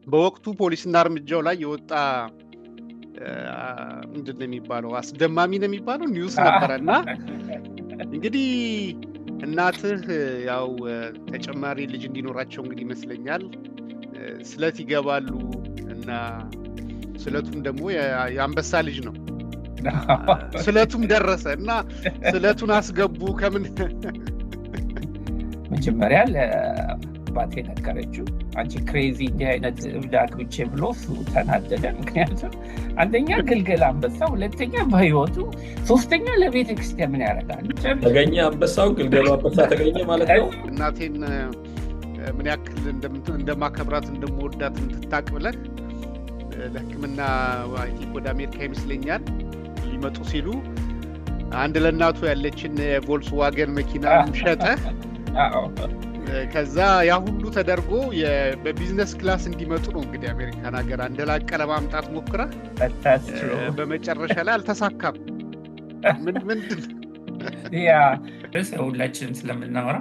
በወቅቱ ፖሊስና እርምጃው ላይ የወጣ ምንድን ነው የሚባለው አስደማሚ ነው የሚባለው ኒውስ ነበረና እንግዲህ እናትህ ያው ተጨማሪ ልጅ እንዲኖራቸው እንግዲህ ይመስለኛል ስለት ይገባሉ እና ስለቱም ደግሞ የአንበሳ ልጅ ነው ስለቱም ደረሰ እና ስለቱን አስገቡ ከምን መጀመሪያ ለባቴ ነገረችው አንቺ ክሬዚ እንዲህ አይነት እብዳክ ብቻ ብሎ እሱ ተናደደ። ምክንያቱም አንደኛ ግልገል አንበሳ፣ ሁለተኛ በህይወቱ፣ ሶስተኛ ለቤተ ክርስቲያን ምን ያደርጋል? ተገኘ አንበሳው ግልገሉ አንበሳ ተገኘ ማለት ነው። እናቴን ምን ያክል እንደማከብራት እንደምወዳት እንድታቅ ብለህ ለሕክምና ወደ አሜሪካ ይመስለኛል ሊመጡ ሲሉ አንድ ለእናቱ ያለችን ቮልክስዋገን መኪና ሸጠ። ከዛ ያ ሁሉ ተደርጎ በቢዝነስ ክላስ እንዲመጡ ነው እንግዲህ አሜሪካን ሀገር አንደላቀ ለማምጣት ሞክራ በመጨረሻ ላይ አልተሳካም። ምንድን ያ ሁላችንም ስለምናወራ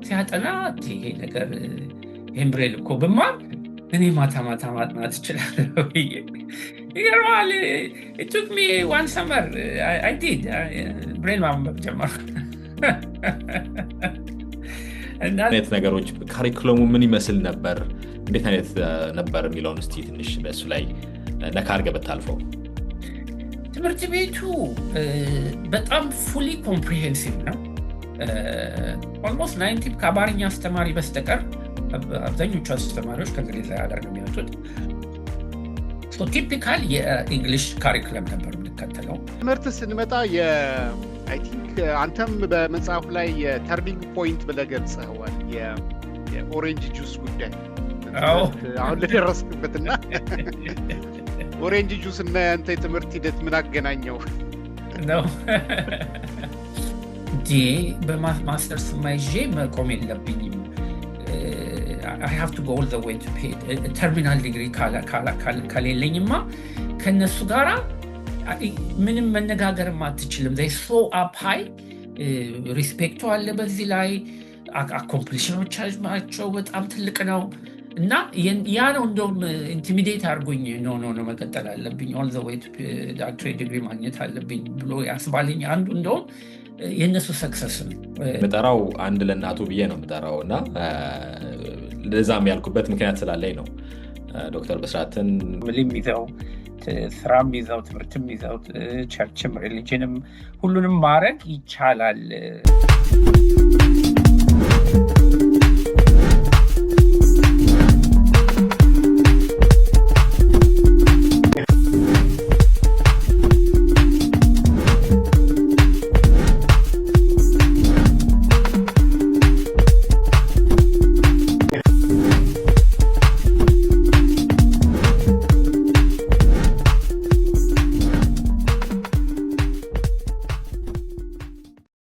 ሲያጠና ይሄ ነገር ኤምብሬል እኮ ብማር እኔ ማታ ማጥናት እችላለሁ። ይገርማል። it took me one summer I did ብሬን ማንበብ ጀመርኩ። አይነት ነገሮች ካሪኩለሙ ምን ይመስል ነበር፣ እንዴት አይነት ነበር የሚለውን እስቲ ትንሽ በእሱ ላይ ነካ አድርገህ ብታልፈው። ትምህርት ቤቱ በጣም ፉሊ ኮምፕሪሄንሲቭ ነው። ኦልሞስት 90 ከአማርኛ አስተማሪ በስተቀር አብዛኞቹ አስተማሪዎች ከእንግሊዝ ሀገር ነው የሚመጡት። ቲፒካል የእንግሊሽ ካሪኩለም ነበር የምንከተለው። ትምህርት ስንመጣ አይ ቲንክ አንተም በመጽሐፉ ላይ የተርኒንግ ፖይንት ብለህ ገልጸኸዋል፣ የኦሬንጅ ጁስ ጉዳይ አሁን ለደረስክበትና ኦሬንጅ ጁስ እና ያንተ የትምህርት ሂደት ምን አገናኘው ነው? በማስተርስ ማይዤ መቆም የለብኝም። I have to go all the way to pay terminal degree ከሌለኝማ ከነሱ ጋራ ምንም መነጋገርም አትችልም። they so up high ሪስፔክቱ አለ በዚህ ላይ አኮምፕሊሽኖቻቸው በጣም ትልቅ ነው እና ያ ነው እንደውም ኢንቲሚዴት አድርጎኝ ኖ መቀጠል አለብኝ all the way to doctorate degree ማግኘት አለብኝ ብሎ ያስባለኝ አንዱ እንደውም የነሱ ሰክሰስ ነው። መጠራው አንድ ለእናቱ ብዬ ነው መጠራው እና ለዛም ያልኩበት ምክንያት ስላለኝ ነው። ዶክተር ብስራትን ምንም ይዘው ስራም ይዘው ትምህርትም ይዘው ቸርችም ሪሊጅንም ሁሉንም ማድረግ ይቻላል።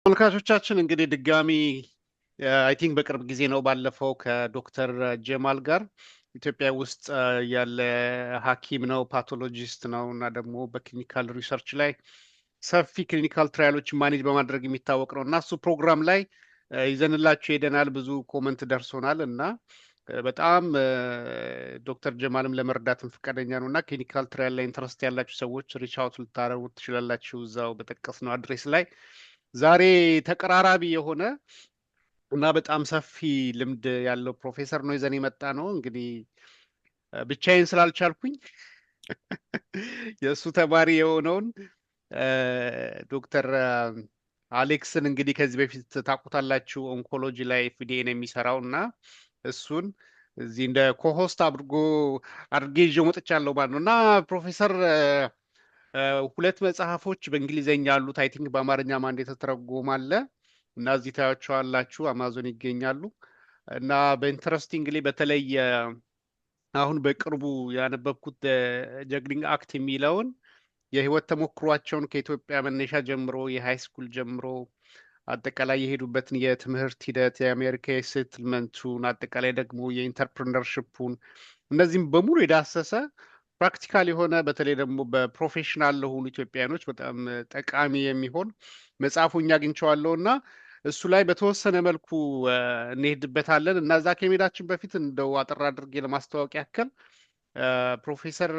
ተመልካቾቻችን እንግዲህ ድጋሚ አይ ቲንክ በቅርብ ጊዜ ነው ባለፈው ከዶክተር ጀማል ጋር ኢትዮጵያ ውስጥ ያለ ሐኪም ነው፣ ፓቶሎጂስት ነው እና ደግሞ በክሊኒካል ሪሰርች ላይ ሰፊ ክሊኒካል ትራያሎች ማኔጅ በማድረግ የሚታወቅ ነው እና እሱ ፕሮግራም ላይ ይዘንላችሁ ሄደናል። ብዙ ኮመንት ደርሶናል እና በጣም ዶክተር ጀማልም ለመርዳትም ፈቃደኛ ነው እና ክሊኒካል ትራያል ላይ ኢንተረስት ያላችሁ ሰዎች ሪች አውት ልታረጉ ትችላላችሁ እዛው በጠቀስነው አድሬስ ላይ። ዛሬ ተቀራራቢ የሆነ እና በጣም ሰፊ ልምድ ያለው ፕሮፌሰር ነው ይዘን የመጣ ነው። እንግዲህ ብቻዬን ስላልቻልኩኝ የእሱ ተማሪ የሆነውን ዶክተር አሌክስን እንግዲህ ከዚህ በፊት ታውቁታላችሁ፣ ኦንኮሎጂ ላይ ኤፍዲኤ ነው የሚሰራው እና እሱን እዚህ እንደ ኮሆስት አድርጌ ይዤው መጥቻለሁ ማለት ነው እና ፕሮፌሰር ሁለት መጽሐፎች በእንግሊዘኛ አሉት። አይ ቲንክ በአማርኛም አንድ የተተረጎመ አለ እና እዚህ ታያቸዋላችሁ፣ አማዞን ይገኛሉ እና በኢንተረስቲንግሊ በተለይ አሁን በቅርቡ ያነበብኩት ጀግኒንግ አክት የሚለውን የህይወት ተሞክሯቸውን ከኢትዮጵያ መነሻ ጀምሮ የሃይ ስኩል ጀምሮ አጠቃላይ የሄዱበትን የትምህርት ሂደት የአሜሪካ ሴትልመንቱን አጠቃላይ ደግሞ የኢንተርፕረነርሺፑን እነዚህም በሙሉ የዳሰሰ ፕራክቲካል የሆነ በተለይ ደግሞ በፕሮፌሽናል ለሆኑ ኢትዮጵያኖች በጣም ጠቃሚ የሚሆን መጽሐፉን አግኝቼዋለሁ እና እሱ ላይ በተወሰነ መልኩ እንሄድበታለን እና እዛ ከመሄዳችን በፊት እንደው አጠር አድርጌ ለማስተዋወቅ ያክል ፕሮፌሰር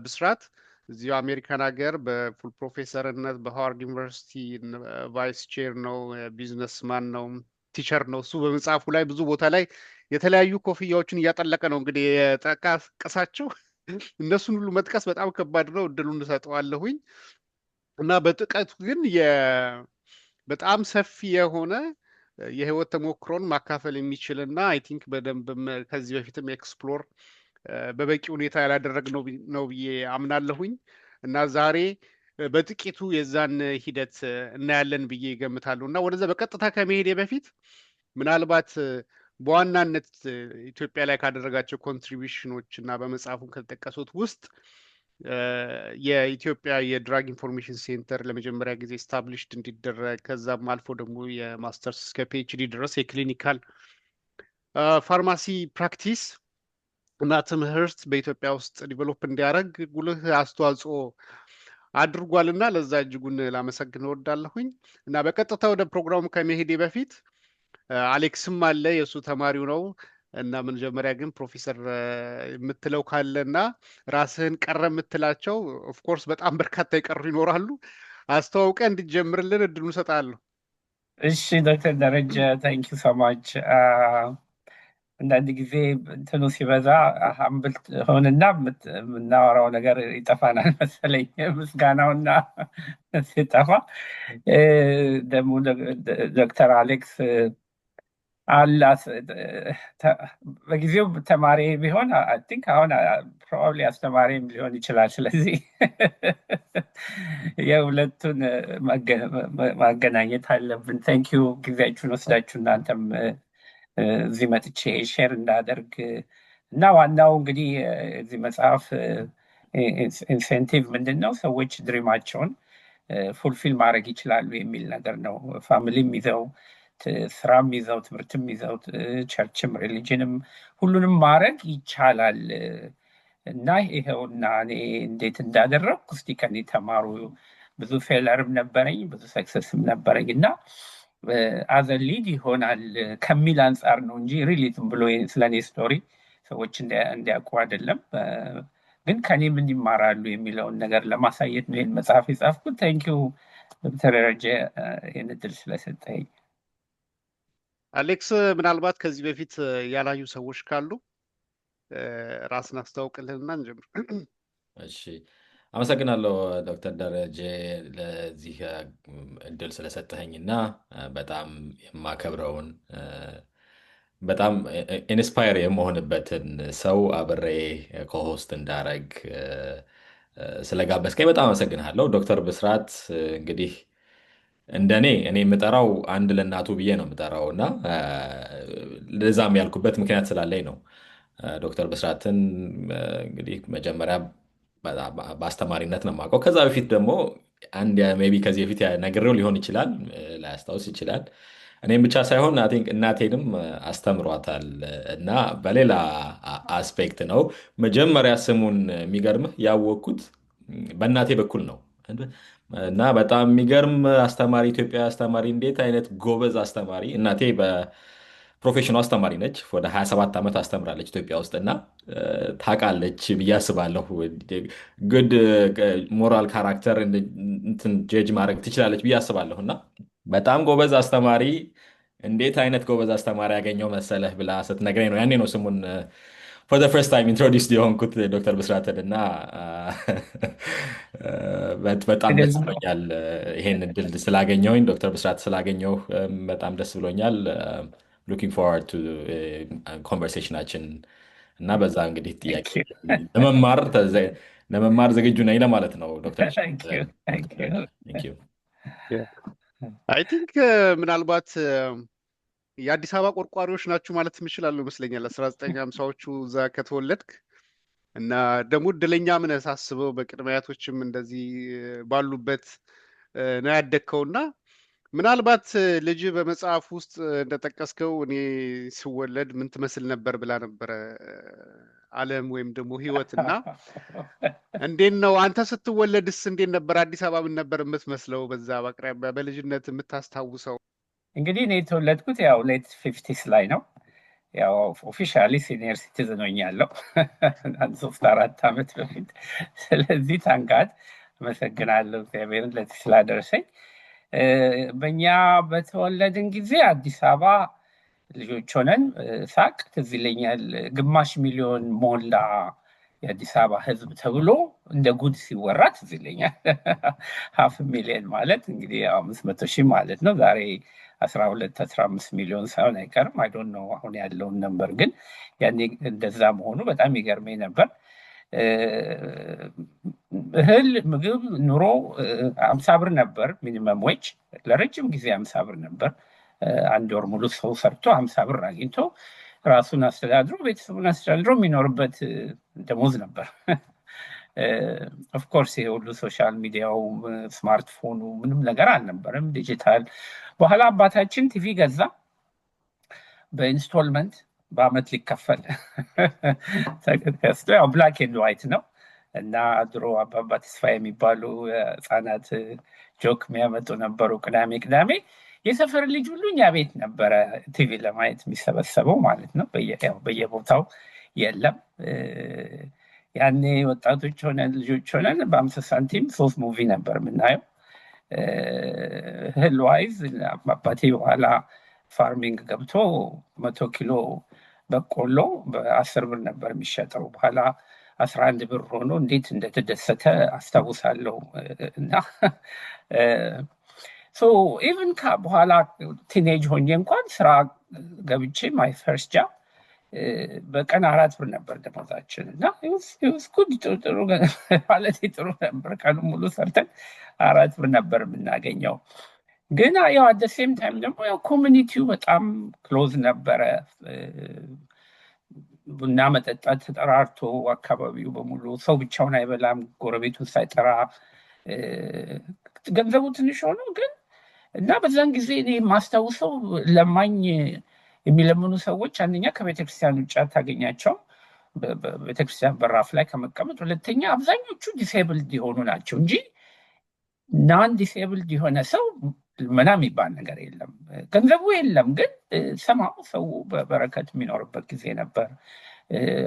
ብስራት እዚሁ አሜሪካን ሀገር በፉል ፕሮፌሰርነት በሃዋርድ ዩኒቨርሲቲ ቫይስ ቼር ነው፣ ቢዝነስማን ነው፣ ቲቸር ነው። እሱ በመጽሐፉ ላይ ብዙ ቦታ ላይ የተለያዩ ኮፍያዎችን እያጠለቀ ነው እንግዲህ የጠቃቀሳቸው። እነሱን ሁሉ መጥቀስ በጣም ከባድ ነው። እድሉን እሰጠዋለሁኝ እና በጥቀቱ ግን በጣም ሰፊ የሆነ የህይወት ተሞክሮን ማካፈል የሚችል እና አይ ቲንክ በደንብ ከዚህ በፊትም ኤክስፕሎር በበቂ ሁኔታ ያላደረግ ነው ብዬ አምናለሁኝ እና ዛሬ በጥቂቱ የዛን ሂደት እናያለን ብዬ ይገምታለሁ። እና ወደዛ በቀጥታ ከመሄድ በፊት ምናልባት በዋናነት ኢትዮጵያ ላይ ካደረጋቸው ኮንትሪቢሽኖች እና በመጽሐፉ ከተጠቀሱት ውስጥ የኢትዮጵያ የድራግ ኢንፎርሜሽን ሴንተር ለመጀመሪያ ጊዜ ስታብሊሽድ እንዲደረግ ከዛም አልፎ ደግሞ የማስተርስ እስከ ፒኤችዲ ድረስ የክሊኒካል ፋርማሲ ፕራክቲስ እና ትምህርት በኢትዮጵያ ውስጥ ዲቨሎፕ እንዲያደርግ ጉልህ አስተዋጽኦ አድርጓል እና ለዛ እጅጉን ላመሰግን እወዳለሁኝ። እና በቀጥታ ወደ ፕሮግራሙ ከመሄዴ በፊት አሌክስም አለ፣ የእሱ ተማሪው ነው እና መጀመሪያ ግን ፕሮፌሰር የምትለው ካለ እና ራስህን ቀረ የምትላቸው ኦፍኮርስ በጣም በርካታ ይቀሩ ይኖራሉ፣ አስተዋውቀ እንድጀምርልን እድሉን እሰጥሃለሁ። እሺ ዶክተር ደረጀ ታንክ ዩ ሶ ማች። አንዳንድ ጊዜ እንትኑ ሲበዛ ሀምብል ሆንና የምናወራው ነገር ይጠፋናል መሰለኝ። ምስጋናውና ሲጠፋ ደግሞ ዶክተር አሌክስ አላት በጊዜው ተማሪ ቢሆን አይ ቲንክ አሁን ፕሮባብሊ አስተማሪም ሊሆን ይችላል። ስለዚህ የሁለቱን ማገናኘት አለብን። ታንክ ዩ ጊዜያችሁን ወስዳችሁ እናንተም እዚህ መጥቼ ሼር እንዳደርግ እና ዋናው እንግዲህ እዚህ መጽሐፍ ኢንሴንቲቭ ምንድን ነው? ሰዎች ድሪማቸውን ፉልፊል ማድረግ ይችላሉ የሚል ነገር ነው። ፋሚሊም ይዘው ስራም ይዘው ትምህርትም ይዘው ቸርችም ሪሊጅንም ሁሉንም ማድረግ ይቻላል እና ይኸውና እኔ እንዴት እንዳደረግኩ እስቲ ከኔ ተማሩ። ብዙ ፌለርም ነበረኝ ብዙ ሰክሰስም ነበረኝ እና አዘ ሊድ ይሆናል ከሚል አንጻር ነው እንጂ ሪሊትም ብሎ ስለኔ ስቶሪ ሰዎች እንዲያውቁ አይደለም፣ ግን ከኔ ምን ይማራሉ የሚለውን ነገር ለማሳየት ነው ይህን መጽሐፍ የጻፍኩት። ታንኪዩ ዶክተር ደረጀ ይህን እድል ስለሰጠኝ። አሌክስ ምናልባት ከዚህ በፊት ያላዩ ሰዎች ካሉ ራስን አስተዋውቅልንና እንጀምር። እሺ አመሰግናለሁ ዶክተር ደረጀ ለዚህ እድል ስለሰጠኸኝና በጣም የማከብረውን በጣም ኢንስፓየር የመሆንበትን ሰው አብሬ ኮሆስት እንዳረግ ስለጋበዝከኝ በጣም አመሰግናለሁ። ዶክተር ብስራት እንግዲህ እንደኔ እኔ የምጠራው አንድ ለእናቱ ብዬ ነው የምጠራው እና ለዛም ያልኩበት ምክንያት ስላለኝ ነው። ዶክተር ብስራትን እንግዲህ መጀመሪያ በአስተማሪነት ነው የማውቀው። ከዛ በፊት ደግሞ አንድ ሜይ ቢ ከዚህ በፊት ነግሬው ሊሆን ይችላል፣ ላያስታውስ ይችላል። እኔም ብቻ ሳይሆን አይ ቲንክ እናቴንም አስተምሯታል እና በሌላ አስፔክት ነው። መጀመሪያ ስሙን የሚገርምህ ያወቅኩት በእናቴ በኩል ነው እና በጣም የሚገርም አስተማሪ፣ ኢትዮጵያ አስተማሪ፣ እንዴት አይነት ጎበዝ አስተማሪ። እናቴ በፕሮፌሽኑ አስተማሪ ነች። ወደ 27 ዓመት አስተምራለች ኢትዮጵያ ውስጥ እና ታውቃለች ብዬ አስባለሁ። ጉድ ሞራል ካራክተር እንትን ጀጅ ማድረግ ትችላለች ብዬ አስባለሁ እና በጣም ጎበዝ አስተማሪ፣ እንዴት አይነት ጎበዝ አስተማሪ ያገኘው መሰለህ ብላ ስትነግረኝ ነው ያኔ ነው ስሙን ፎር ዘ ፈርስት ታይም ኢንትሮዲውስድ የሆንኩት ዶክተር ብስራትን እና በጣም ደስ ብሎኛል። ይሄን እድል ስላገኘሁኝ ዶክተር ብስራት ስላገኘሁ በጣም ደስ ብሎኛል። ሉኪንግ ፎርዋርድ ቱ ኮንቨርሴሽናችን እና በዛ እንግዲህ ጥያቄ ለመማር ዝግጁ ነኝ ለማለት ነው። ዶክተር አይ ቲንክ ምናልባት የአዲስ አበባ ቆርቋሪዎች ናችሁ ማለት የምችላለሁ ይመስለኛል። 1950ዎቹ እዛ ከተወለድክ እና ደግሞ እድለኛ ምን ሳስበው በቅድመ አያቶችም እንደዚህ ባሉበት ነው ያደግከውና ምናልባት ልጅ በመጽሐፍ ውስጥ እንደጠቀስከው እኔ ስወለድ ምን ትመስል ነበር ብላ ነበረ ዓለም ወይም ደግሞ ህይወትና እንዴት ነው አንተ ስትወለድስ እንዴት ነበር? አዲስ አበባ ምን ነበር የምትመስለው? በዛ በአቅራቢያ በልጅነት የምታስታውሰው? እንግዲህ እኔ የተወለድኩት ያው ሌት 50s ላይ ነው። ያው ኦፊሻሊ ሲኒየር ሲቲዝን ሆኛለሁ አንድ 3-4 ዓመት በፊት። ስለዚህ ታንጋት አመሰግናለሁ እግዚአብሔርን ለዚህ ስላደረሰኝ። በእኛ በተወለድን ጊዜ አዲስ አበባ ልጆች ሆነን ሳቅ ትዝ ይለኛል። 500,000 ሞላ የአዲስ አበባ ህዝብ ተብሎ እንደ ጉድ ሲወራ ትዝ ይለኛል። 500,000 ማለት እንግዲህ 500,000 ማለት ነው። ዛሬ 12-15 ሚሊዮን ሳይሆን አይቀርም። አይ ዶንት ኖ አሁን ያለውን ነበር፣ ግን ያኔ እንደዛ መሆኑ በጣም ይገርመኝ ነበር። እህል፣ ምግብ፣ ኑሮ 50 ብር ነበር ሚኒመም ዌጅ። ለረጅም ጊዜ 50 ብር ነበር። አንድ ወር ሙሉ ሰው ሰርቶ 50 ብር አግኝቶ ራሱን አስተዳድሮ ቤተሰቡን አስተዳድሮ የሚኖርበት ደሞዝ ነበር። ኦፍኮርስ ይሄ ሁሉ ሶሻል ሚዲያው ስማርትፎኑ ምንም ነገር አልነበረም፣ ዲጂታል። በኋላ አባታችን ቲቪ ገዛ በኢንስቶልመንት በአመት ሊከፈል ተገዝቶ፣ ያው ብላክ ኤንድ ዋይት ነው እና ድሮ አባባ ተስፋ የሚባሉ ህፃናት ጆክ የሚያመጡ ነበሩ። ቅዳሜ ቅዳሜ የሰፈር ልጅ ሁሉ እኛ ቤት ነበረ ቲቪ ለማየት የሚሰበሰበው ማለት ነው። በየቦታው የለም። ያኔ ወጣቶች ሆነን ልጆች ሆነን በ50 ሳንቲም 3 ሙቪ ነበር የምናየው። እህል ዋይዝ አባቴ በኋላ ፋርሚንግ ገብቶ 100 ኪሎ በቆሎ በ10 ብር ነበር የሚሸጠው። በኋላ 11 ብር ሆኖ እንዴት እንደተደሰተ አስታውሳለሁ። እና ኢቨን በኋላ ቲኔጅ ሆኜ እንኳን ስራ ገብቼ ማይ ፈርስት ጃብ በቀን 4 ብር ነበር ደሞዛችን እና ጉድ ጥሩ ማለት ጥሩ ነበር። ቀኑ ሙሉ ሰርተን 4 ብር ነበር የምናገኘው። ግን ያው አት ሴም ታይም ደግሞ ያው ኮሚኒቲው በጣም ክሎዝ ነበረ። ቡና መጠጣት ተጠራርቶ አካባቢው በሙሉ ሰው ብቻውን አይበላም ጎረቤቱን ሳይጠራ። ገንዘቡ ትንሽ ሆኖ ግን እና በዛን ጊዜ እኔ የማስታውሰው ለማኝ የሚለምኑ ሰዎች አንደኛ ከቤተክርስቲያን ውጭ አታገኛቸው፣ በቤተክርስቲያን በራፍ ላይ ከመቀመጥ። ሁለተኛ አብዛኞቹ ዲሴብልድ የሆኑ ናቸው እንጂ ናን ዲሴብልድ የሆነ ሰው ልመና የሚባል ነገር የለም። ገንዘቡ የለም፣ ግን ሰማው ሰው በበረከት የሚኖርበት ጊዜ ነበር።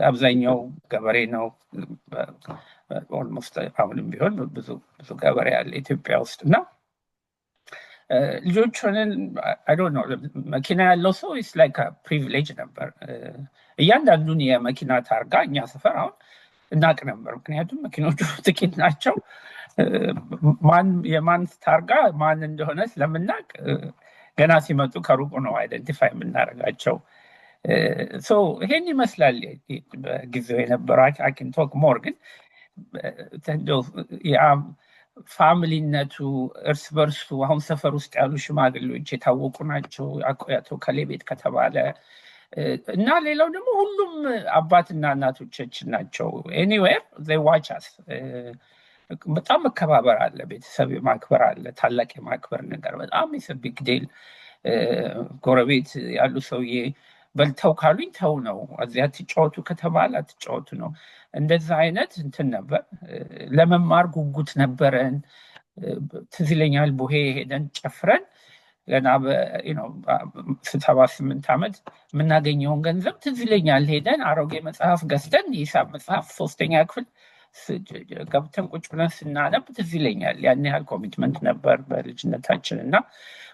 አብዛኛው ገበሬ ነው። ኦልሞስት አሁንም ቢሆን ብዙ ገበሬ አለ ኢትዮጵያ ውስጥ እና ልጆች ሆነን አይ ዶንት ኖ መኪና ያለው ሰው ኢስ ላይክ ፕሪቪሌጅ ነበር። እያንዳንዱን የመኪና ታርጋ እኛ ሰፈር አሁን እናቅ ነበር፣ ምክንያቱም መኪኖቹ ጥቂት ናቸው። የማን ታርጋ ማን እንደሆነ ስለምናቅ ገና ሲመጡ ከሩቁ ነው አይደንቲፋይ የምናደርጋቸው። ይሄን ይመስላል በጊዜው የነበረ አኪን ቶክ ሞር። ግን ፋሚሊነቱ እርስ በርሱ አሁን ሰፈር ውስጥ ያሉ ሽማግሌዎች የታወቁ ናቸው። አቶ ከሌ ቤት ከተባለ እና ሌላው ደግሞ ሁሉም አባትና እናቶቻችን ናቸው። ኤኒዌር ዘይ ዋች አስ። በጣም መከባበር አለ፣ ቤተሰብ ማክበር አለ፣ ታላቅ የማክበር ነገር በጣም ቢግ ዴል። ጎረቤት ያሉ ሰውዬ በልተው ካሉኝ ተው ነው፣ እዚያ አትጫወቱ ከተባለ አትጫወቱ ነው። እንደዛ አይነት እንትን ነበር። ለመማር ጉጉት ነበረን። ትዝ ይለኛል ቡሄ ሄደን ጨፍረን ገና በ78 ዓመት የምናገኘውን ገንዘብ ትዝ ይለኛል ሄደን አሮጌ መጽሐፍ ገዝተን የሂሳብ መጽሐፍ 3ኛ ክፍል ገብተን ቁጭ ብለን ስናነብ ትዝ ይለኛል። ያን ያህል ኮሚትመንት ነበር በልጅነታችን እና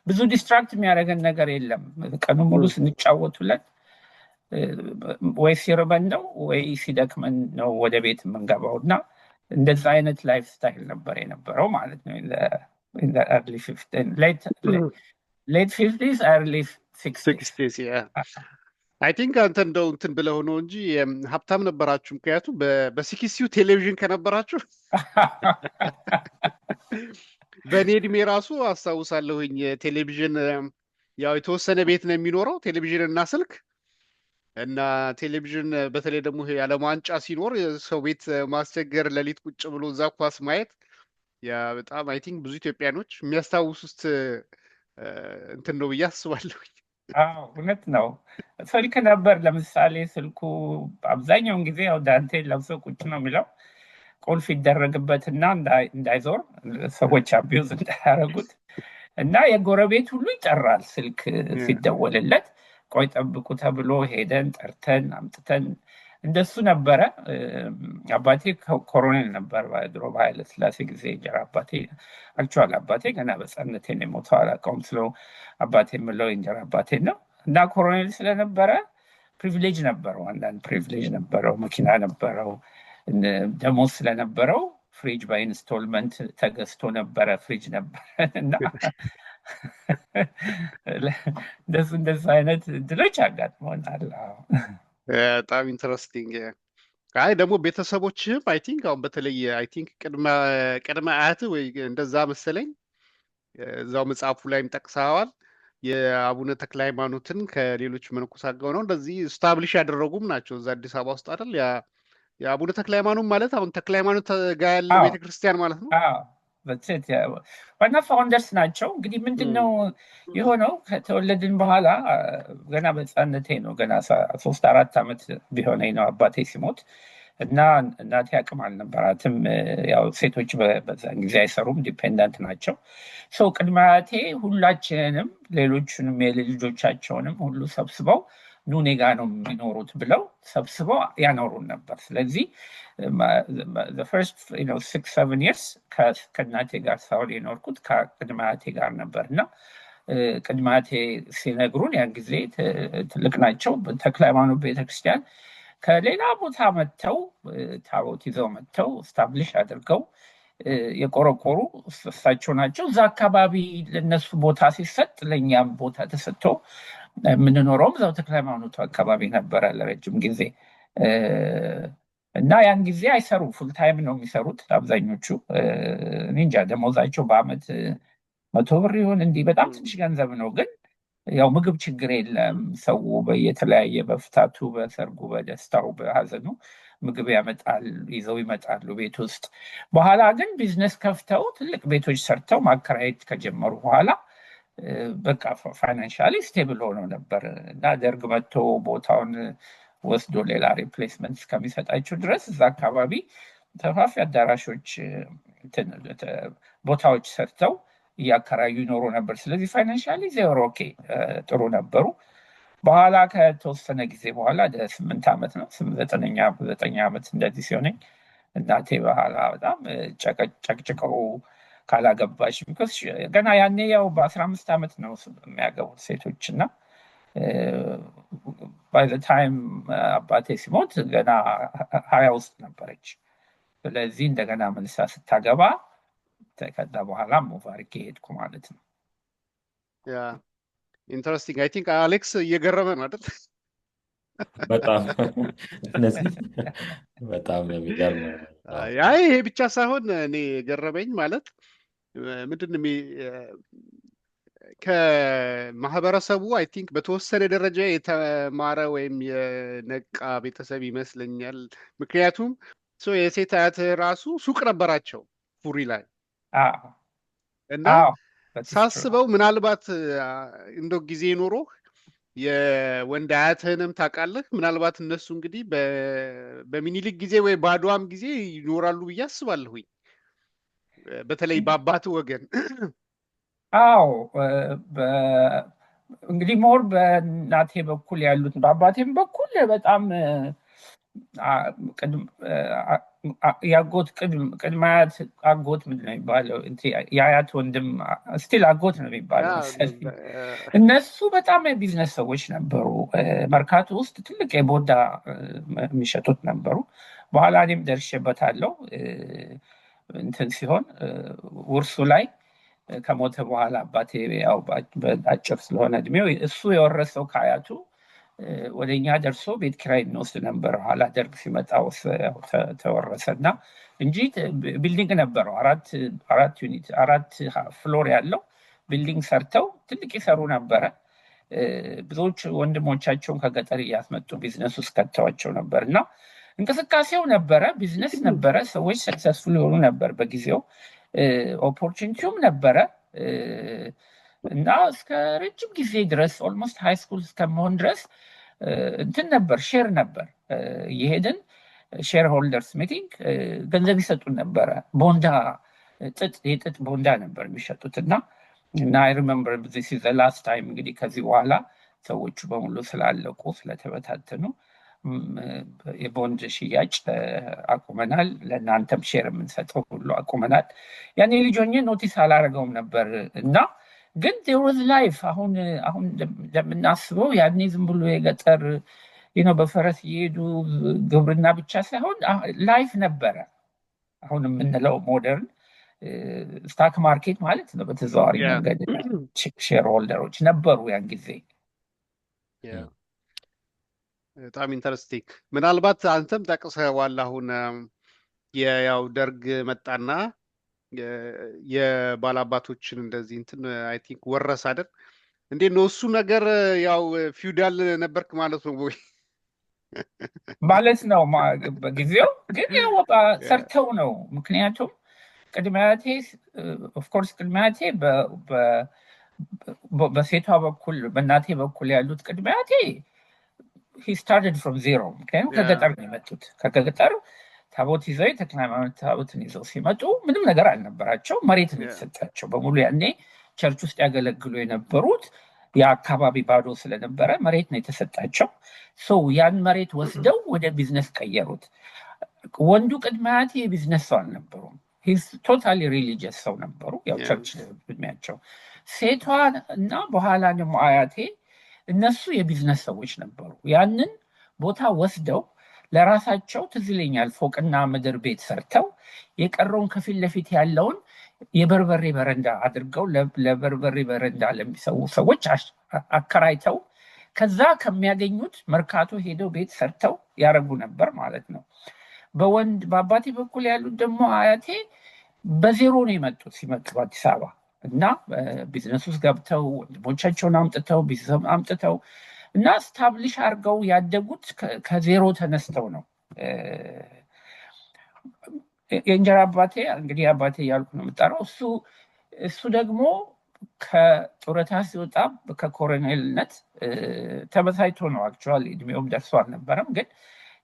ብዙ ዲስትራክት የሚያደርገን ነገር የለም። ቀኑ ሙሉ ስንጫወቱለን ወይ ሲርበን ነው ወይ ሲደክመን ነው ወደ ቤት የምንገባው እና እንደዛ አይነት ላይፍ ስታይል ነበር የነበረው ማለት ነው። ሌት 50s early 60s አይ ቲንክ አንተ እንደው እንትን ብለው ነው እንጂ ሀብታም ነበራችሁ። ምክንያቱም በሲኪሲው ቴሌቪዥን ከነበራችሁ በእኔ እድሜ ራሱ አስታውሳለሁኝ። ቴሌቪዥን ያው የተወሰነ ቤት ነው የሚኖረው፣ ቴሌቪዥን እና ስልክ እና ቴሌቪዥን በተለይ ደግሞ የዓለም ዋንጫ ሲኖር ሰው ቤት ማስቸገር፣ ሌሊት ቁጭ ብሎ እዛ ኳስ ማየት ያ በጣም አይ ቲንክ ብዙ ኢትዮጵያኖች የሚያስታውሱት እንትን ነው ብዬ አስባለሁኝ። እውነት ነው። ስልክ ነበር። ለምሳሌ ስልኩ አብዛኛውን ጊዜ ያው ዳንቴል ለብሶ ቁጭ ነው የሚለው፣ ቁልፍ ይደረግበትና እንዳይዞር ሰዎች አቢዩዝ እንዳያደርጉት እና የጎረቤት ሁሉ ይጠራል ስልክ ሲደወልለት። ቆይ ጠብቁ ተብሎ ሄደን ጠርተን አምጥተን እንደሱ ነበረ። አባቴ ኮሎኔል ነበር ድሮ በኃይለ ሥላሴ ጊዜ እንጀራ አባቴ። አክቹዋሊ አባቴ ገና በሕፃንነቴ ነው የሞተው፣ አላውቀውም። ስለው አባቴ የምለው የእንጀራ አባቴ ነው እና ኮሎኔል ስለነበረ ፕሪቪሌጅ ነበረው፣ አንዳንድ ፕሪቪሌጅ ነበረው፣ መኪና ነበረው፣ ደሞዝ ስለነበረው ፍሪጅ በኢንስቶልመንት ተገዝቶ ነበረ፣ ፍሪጅ ነበረ እና እንደሱ አይነት ድሎች አጋጥሞናል። በጣም ኢንተረስቲንግ። አይ ደግሞ ቤተሰቦችህም አይ ቲንክ አሁን በተለይ አይ ቲንክ ቅድመ አያትህ ወይ እንደዛ መሰለኝ እዛው መጽሐፉ ላይም ጠቅሰዋል። የአቡነ ተክለ ሃይማኖትን ከሌሎች መነኮሳት ጋር ሆነው እንደዚህ ስታብሊሽ ያደረጉም ናቸው እዛ አዲስ አበባ ውስጥ አይደል? የአቡነ ተክለ ሃይማኖት ማለት አሁን ተክለ ሃይማኖት ጋር ያለ ቤተክርስቲያን ማለት ነው። ዋና ፋውንደርስ ናቸው። እንግዲህ ምንድነው የሆነው ከተወለድን በኋላ ገና በሕፃንነቴ ነው፣ ገና 3-4 ዓመት ቢሆነኝ ነው አባቴ ሲሞት እና እናቴ አቅም አልነበራትም። ያው ሴቶች በዛን ጊዜ አይሰሩም፣ ዲፔንደንት ናቸው። ሰው ቅድመ አያቴ ሁላችንንም ሌሎቹንም የልጆቻቸውንም ሁሉ ሰብስበው ኑ እኔ ጋ ነው የሚኖሩት ብለው ሰብስበው ያኖሩን ነበር። ስለዚህ ፈርስት 6-7 years ከእናቴ ጋር ሳውል የኖርኩት ከቅድመ አያቴ ጋር ነበር እና ቅድመ አያቴ ሲነግሩን ያን ጊዜ ትልቅ ናቸው። ተክለ ሃይማኖት ቤተክርስቲያን ከሌላ ቦታ መጥተው ታቦት ይዘው መጥተው ስታብሊሽ አድርገው የቆረቆሩ እሳቸው ናቸው። እዛ አካባቢ ለነሱ ቦታ ሲሰጥ ለእኛም ቦታ ተሰጥቶ የምንኖረውም እዛው ተክለ ሃይማኖቱ አካባቢ ነበረ ለረጅም ጊዜ እና ያን ጊዜ አይሰሩም፣ ፉልታይም ነው የሚሰሩት አብዛኞቹ። እኔ እንጃ ደሞዛቸው በአመት 100 ብር ይሆን እንዲህ በጣም ትንሽ ገንዘብ ነው። ግን ያው ምግብ ችግር የለም። ሰው በየተለያየ በፍታቱ፣ በሰርጉ፣ በደስታው፣ በሀዘኑ ምግብ ያመጣል፣ ይዘው ይመጣሉ ቤት ውስጥ። በኋላ ግን ቢዝነስ ከፍተው ትልቅ ቤቶች ሰርተው ማከራየት ከጀመሩ በኋላ በቃ ፋይናንሻሊ ስቴብል ሆነው ነበር እና ደርግ መጥቶ ቦታውን ወስዶ ሌላ ሪፕሌስመንት እስከሚሰጣቸው ድረስ እዛ አካባቢ ሰፋፊ አዳራሾች፣ ቦታዎች ሰርተው እያከራዩ ይኖሩ ነበር። ስለዚህ ፋይናንሻሊ ዜሮ ኦኬ ጥሩ ነበሩ። በኋላ ከተወሰነ ጊዜ በኋላ 8 ዓመት ነው 9 ዓመት እንደዚህ ሲሆነኝ እናቴ በኋላ በጣም ጨቅጭቀው ካላገባች ቢኮዝ ገና ያኔ ያው በ15 ዓመት ነው የሚያገቡት ሴቶች እና ባይ ዘ ታይም አባቴ ሲሞት ገና 20 ውስጥ ነበረች። ስለዚህ እንደገና መልሳ ስታገባ ከዛ በኋላ ሙቭ አድርጌ ሄድኩ ማለት ነው። ያ ኢንተረስቲንግ። አይ ቲንክ አሌክስ እየገረመ ነው አይደል? በጣም በጣም የሚገርም። አይ ይሄ ብቻ ሳይሆን እኔ የገረመኝ ማለት ምንድን ነው ከማህበረሰቡ አይ ቲንክ በተወሰነ ደረጃ የተማረ ወይም የነቃ ቤተሰብ ይመስለኛል። ምክንያቱም የሴት አያት ራሱ ሱቅ ነበራቸው ፉሪ ላይ እና ሳስበው ምናልባት እንደው ጊዜ ኖሮ የወንድ አያትህንም ታውቃለህ። ምናልባት እነሱ እንግዲህ በሚኒሊክ ጊዜ ወይ በአድዋም ጊዜ ይኖራሉ ብዬ አስባለሁኝ፣ በተለይ በአባት ወገን። አዎ እንግዲህ ሞር በእናቴ በኩል ያሉት፣ በአባቴም በኩል በጣም የአጎት ቅድመ አያት አጎት ምንድን ነው የሚባለው? የአያት ወንድም ስቲል አጎት ነው የሚባለው መሰለኝ። እነሱ በጣም የቢዝነስ ሰዎች ነበሩ። መርካቶ ውስጥ ትልቅ የቦዳ የሚሸጡት ነበሩ። በኋላ እኔም ደርሼበታለሁ። እንትን ሲሆን ውርሱ ላይ ከሞተ በኋላ አባቴ ያው አጭር ስለሆነ እድሜው እሱ የወረሰው ከአያቱ ወደኛ ደርሶ ቤት ኪራይ እንወስድ ነበር። ኋላ ደርግ ሲመጣ ተወረሰና እንጂ ቢልዲንግ ነበረው 4 ዩኒት 4 ፍሎር ያለው ቢልዲንግ ሰርተው ትልቅ ይሰሩ ነበረ። ብዙዎች ወንድሞቻቸውን ከገጠር እያስመጡ ቢዝነስ ውስጥ ከተዋቸው ነበር እና እንቅስቃሴው ነበረ፣ ቢዝነስ ነበረ፣ ሰዎች ሰክሰስፉል የሆኑ ነበር በጊዜው፣ ኦፖርቹኒቲውም ነበረ እና እስከ ረጅም ጊዜ ድረስ ኦልሞስት ሃይ ስኩል እስከመሆን ድረስ እንትን ነበር፣ ሼር ነበር። እየሄድን ሼር ሆልደርስ ሚቲንግ ገንዘብ ይሰጡን ነበረ። ቦንዳ የጥጥ ቦንዳ ነበር የሚሸጡት እና አይ ሪመምበር ዚስ ኢዝ ዘ ላስት ታይም እንግዲህ ከዚህ በኋላ ሰዎቹ በሙሉ ስላለቁ ስለተበታተኑ የቦንድ ሽያጭ አቁመናል። ለእናንተም ሼር የምንሰጠው ሁሉ አቁመናል። ያኔ ልጅ ሆኜ ኖቲስ አላደረገውም ነበር እና ግን there was life አሁን እንደምናስበው ያኔ ዝም ብሎ የገጠር በፈረስ እየሄዱ ግብርና ብቻ ሳይሆን ላይፍ ነበረ። አሁን የምንለው ሞደርን ስታክ ማርኬት ማለት ነው። በተዘዋዋሪ መንገድ ሼር ሆልደሮች ነበሩ ያን ጊዜ። በጣም ኢንተረስቲንግ። ምናልባት አንተም ጠቅሰዋል። አሁን ያው ደርግ መጣና የባላባቶችን እንደዚህ እንትን አይ ቲንክ ወረስ አይደል እንዴ? ነው እሱ ነገር ያው ፊውዳል ነበርክ ማለት ነው ወይ? ማለት ነው በጊዜው ግን ያው ሰርተው ነው። ምክንያቱም ቅድሚያቴ ኦፍኮርስ ቅድሚያቴ በሴቷ በኩል በእናቴ በኩል ያሉት ቅድሚያቴ he started from zero። ምክንያቱም ከገጠር ነው የመጡት። ከገጠር ታቦት ይዘው የተክለ ሃይማኖት ታቦትን ይዘው ሲመጡ ምንም ነገር አልነበራቸው። መሬት ነው የተሰጣቸው በሙሉ። ያኔ ቸርች ውስጥ ያገለግሉ የነበሩት የአካባቢ ባዶ ስለነበረ መሬት ነው የተሰጣቸው። ያን መሬት ወስደው ወደ ቢዝነስ ቀየሩት። ወንዱ ቅድሚያቴ የቢዝነስ ሰው አልነበሩም። ቶታሊ ሪሊጂየስ ሰው ነበሩ፣ ያው ቸርች እድሜያቸው። ሴቷ እና በኋላ ደግሞ አያቴ እነሱ የቢዝነስ ሰዎች ነበሩ። ያንን ቦታ ወስደው ለራሳቸው ትዝ ይለኛል ፎቅና ምድር ቤት ሰርተው የቀረውን ከፊት ለፊት ያለውን የበርበሬ በረንዳ አድርገው ለበርበሬ በረንዳ ለሚሰሩ ሰዎች አከራይተው ከዛ ከሚያገኙት መርካቶ ሄደው ቤት ሰርተው ያረጉ ነበር ማለት ነው። በአባቴ በኩል ያሉት ደግሞ አያቴ በዜሮ ነው የመጡት። ሲመጡ አዲስ አበባ እና ቢዝነስ ውስጥ ገብተው ወንድሞቻቸውን አምጥተው ቤተሰብ አምጥተው እና ስታብሊሽ አድርገው ያደጉት ከዜሮ ተነስተው ነው። የእንጀራ አባቴ እንግዲህ አባቴ እያልኩ ነው የምጠራው። እሱ ደግሞ ከጡረታ ሲወጣ ከኮሎኔልነት ተበሳይቶ ነው። አክቹዋሊ እድሜውም ደርሶ አልነበረም፣ ግን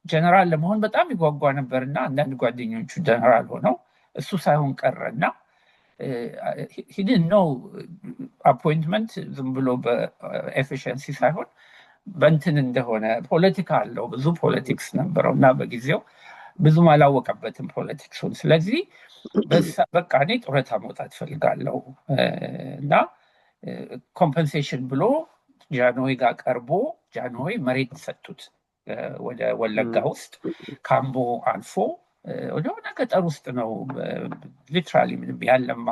ጀነራል ለመሆን በጣም ይጓጓ ነበርና አንዳንድ ጓደኞቹ ጀነራል ሆነው እሱ ሳይሆን ቀረና ሂድን ነው አፖይንትመንት ዝም ብሎ በኤፊሽንሲ ሳይሆን በእንትን እንደሆነ ፖለቲካ አለው። ብዙ ፖለቲክስ ነበረው እና በጊዜው ብዙም አላወቀበትም ፖለቲክሱን። ስለዚህ በቃ እኔ ጡረታ መውጣት ፈልጋለሁ እና ኮምፐንሴሽን ብሎ ጃንሆይ ጋር ቀርቦ ጃንሆይ መሬት ሰጡት ወደ ወለጋ ውስጥ ካምቦ አልፎ ወደሆነ ገጠር ውስጥ ነው። ሊትራሊ ምንም ያለማ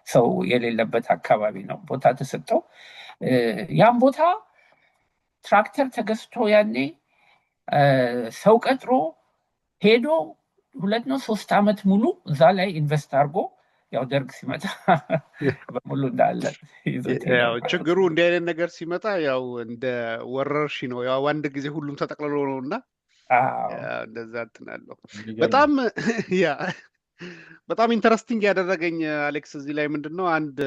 ሰው የሌለበት አካባቢ ነው ቦታ ተሰጠው። ያን ቦታ ትራክተር ተገዝቶ ያኔ ሰው ቀጥሮ ሄዶ 2-3 ዓመት ሙሉ እዛ ላይ ኢንቨስት አድርጎ ያው ደርግ ሲመጣ በሙሉ እንዳለ ያው ችግሩ እንዲህ አይነት ነገር ሲመጣ ያው እንደ ወረርሽ ነው። ያው አንድ ጊዜ ሁሉም ተጠቅልሎ ነውና እንደዛ እንትናለሁ። በጣም ኢንተረስቲንግ ያደረገኝ አሌክስ እዚህ ላይ ምንድነው አንድ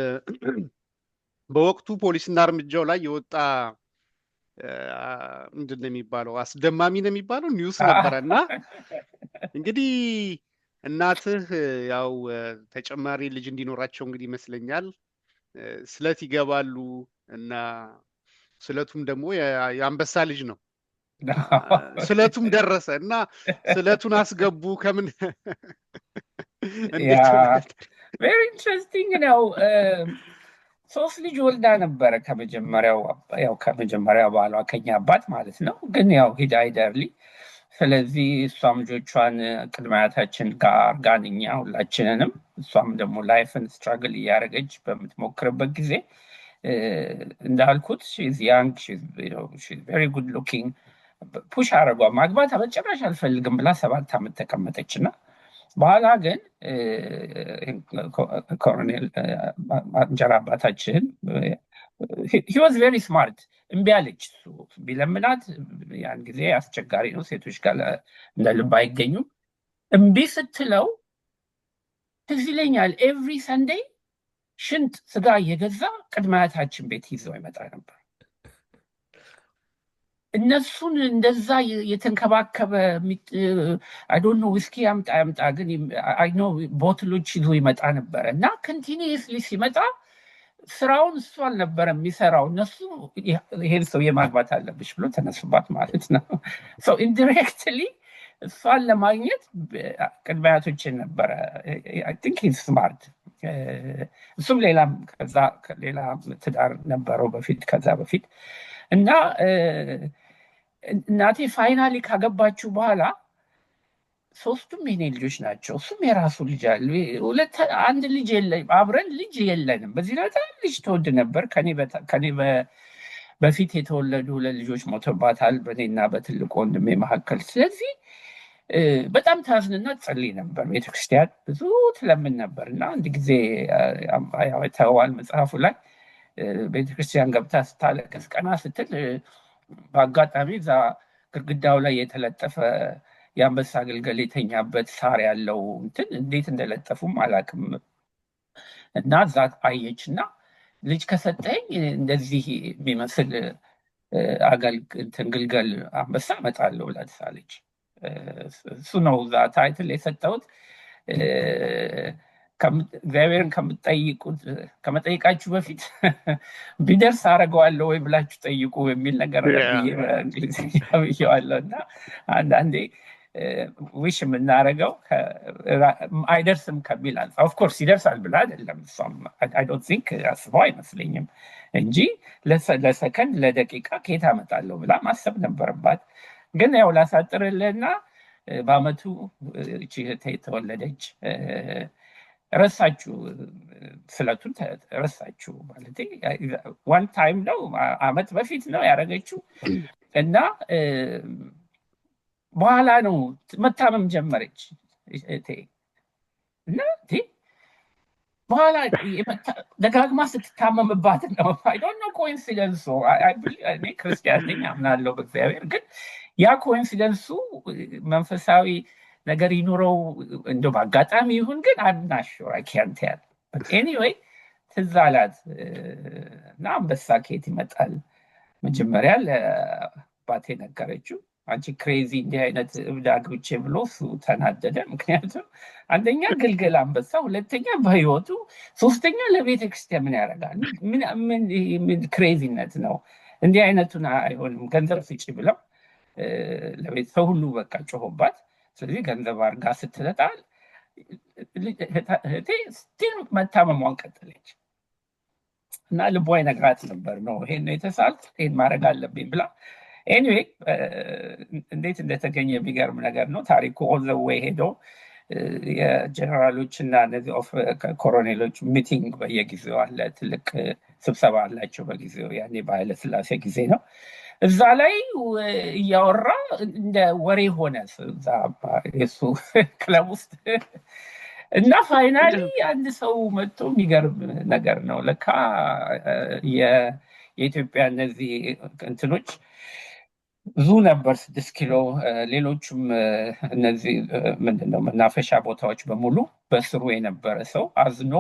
በወቅቱ ፖሊስና እርምጃው ላይ የወጣ ምንድን ነው የሚባለው አስደማሚ ነው የሚባለው ኒውስ ነበረና እንግዲህ እናትህ ያው ተጨማሪ ልጅ እንዲኖራቸው እንግዲህ ይመስለኛል ስለት ይገባሉ እና ስለቱም ደግሞ የአንበሳ ልጅ ነው። ስለቱም ደረሰ እና ስለቱን አስገቡ። ከምን ቬሪ ኢንትረስቲንግ ነው። 3 ልጅ ወልዳ ነበረ ከመጀመሪያው ባሏ ከኛ አባት ማለት ነው። ግን ያው ሂዳ አይደርሊ። ስለዚህ እሷም ልጆቿን ቅድመ አያታችን ጋር አርጋንኛ ሁላችንንም እሷም ደግሞ ላይፍን ስትራግል እያደረገች በምትሞክርበት ጊዜ እንዳልኩት she's young, she's very good looking ፑሽ አረጓ ማግባት በጭራሽ አልፈልግም ብላ 7 ዓመት ተቀመጠችና በኋላ ግን ኮሎኔል እንጀራ አባታችን he was very smart እምቢ አለች። ቢለምናት ያን ጊዜ አስቸጋሪ ነው፣ ሴቶች ጋር እንደ ልብ አይገኙም። እምቢ ስትለው ትዝ ይለኛል ኤቭሪ ሰንዴይ ሽንት ስጋ እየገዛ ቅድመ አያታችን ቤት ይዘው ይመጣ ነበር። እነሱን እንደዛ የተንከባከበ አይ ዶንት ኖ ዊስኪ ያምጣ ግን አይ ኖ ቦትሎች ይዞ ይመጣ ነበር እና ኮንቲኒየስሊ ሲመጣ ስራውን እሱ አልነበረም የሚሰራው። እነሱ ይሄን ሰው የማግባት አለብሽ ብሎ ተነሱባት ማለት ነው። ኢንዲሬክትሊ እሷን ለማግኘት ቅድመ አያቶችን ነበረ። አይ ቲንክ ሂዝ ስማርት። እሱም ሌላ ትዳር ነበረው ከዛ በፊት እና እናቴ ፋይናሊ ካገባችሁ በኋላ ሶስቱም የኔ ልጆች ናቸው። እሱም የራሱ ልጅ አለ። አንድ ልጅ የለኝም፣ አብረን ልጅ የለንም። በዚህ ላይ ልጅ ትወድ ነበር። ከኔ በፊት የተወለዱ 2 ልጆች ሞቶባታል በእኔና በትልቅ ወንድሜ መካከል። ስለዚህ በጣም ታዝንና ትጸልይ ነበር። ቤተክርስቲያን ብዙ ትለምን ነበር እና አንድ ጊዜ ተዋል መጽሐፉ ላይ ቤተክርስቲያን ገብታ ስታለቅስ ቀና ስትል በአጋጣሚ እዛ ግድግዳው ላይ የተለጠፈ የአንበሳ ግልገል የተኛበት ሳር ያለው እንትን እንዴት እንደለጠፉም አላውቅም። እና እዛ አየች እና ልጅ ከሰጠኝ እንደዚህ የሚመስል ግልገል አንበሳ እመጣለሁ ብላ ትሳለች። እሱ ነው እዛ ታይትል የሰጠሁት። እግዚአብሔርን ከመጠይቃችሁ በፊት ቢደርስ አደርገዋለሁ ወይ ብላችሁ ጠይቁ የሚል ነገር በእንግሊዝኛ ብዬዋለሁ። እና አንዳንዴ ዊሽ የምናደርገው አይደርስም ከሚል አንጻር ኦፍኮርስ ይደርሳል ብላ አይደለም። እሷም አይ ዶንት ቲንክ አስበው አይመስለኝም እንጂ ለሰከንድ ለደቂቃ ከየት አመጣለሁ ብላ ማሰብ ነበረባት። ግን ያው ላሳጥርልህና በአመቱ እቺ እህቴ ተወለደች። ረሳችሁ፣ ስለቱን ረሳችሁ ማለት ዋን ታይም ነው፣ አመት በፊት ነው ያደረገችው። እና በኋላ ነው መታመም ጀመረች እና በኋላ ደጋግማ ስትታመምባት ነው። አይ ዶንት ኖ ኮኢንሲደንሱ። እኔ ክርስቲያን ነኝ አምናለሁ በእግዚአብሔር፣ ግን ያ ኮኢንሲደንሱ መንፈሳዊ ነገር ይኑረው እንደው በአጋጣሚ ይሁን ግን አናሹር አይካንት ያል ኤኒዌይ ትዝ አላት እና አንበሳ ከየት ይመጣል መጀመሪያ ለአባቴ ነገረችው። አንቺ ክሬዚ እንዲህ አይነት እብድ አግብቼ ብሎ እሱ ተናደደ። ምክንያቱም አንደኛ ግልገል አንበሳ፣ ሁለተኛ በህይወቱ፣ ሶስተኛ ለቤተክርስቲያን ምን ያደርጋል? ምን ክሬዚነት ነው? እንዲህ አይነቱን አይሆንም፣ ገንዘብ ስጪ ብለው ለቤተሰብ ሁሉ በቃ ጮሆባት። ስለዚህ ገንዘብ አድርጋ ስትሰጣል እህቴ ስቲል መታመሟን ቀጠለች እና ልቧ ይነግራት ነበር ነው ይሄን የተሳልኩት ይሄን ማድረግ አለብኝ ብላ። ኤኒዌይ እንዴት እንደተገኘ የሚገርም ነገር ነው ታሪኩ። ኦል ዘ ዌይ ሄዶ የጀነራሎች እና እነዚህ ኮሎኔሎች ሚቲንግ በየጊዜው አለ፣ ትልቅ ስብሰባ አላቸው በጊዜው። ያኔ በኃይለ ሥላሴ ጊዜ ነው። እዛ ላይ እያወራ እንደ ወሬ ሆነ እዛ የሱ ክለብ ውስጥ እና ፋይናሊ አንድ ሰው መጥቶ የሚገርም ነገር ነው ለካ የኢትዮጵያ እነዚህ እንትኖች ብዙ ነበር 6 ኪሎ፣ ሌሎችም እነዚህ ምንድነው መናፈሻ ቦታዎች በሙሉ በስሩ የነበረ ሰው አዝኖ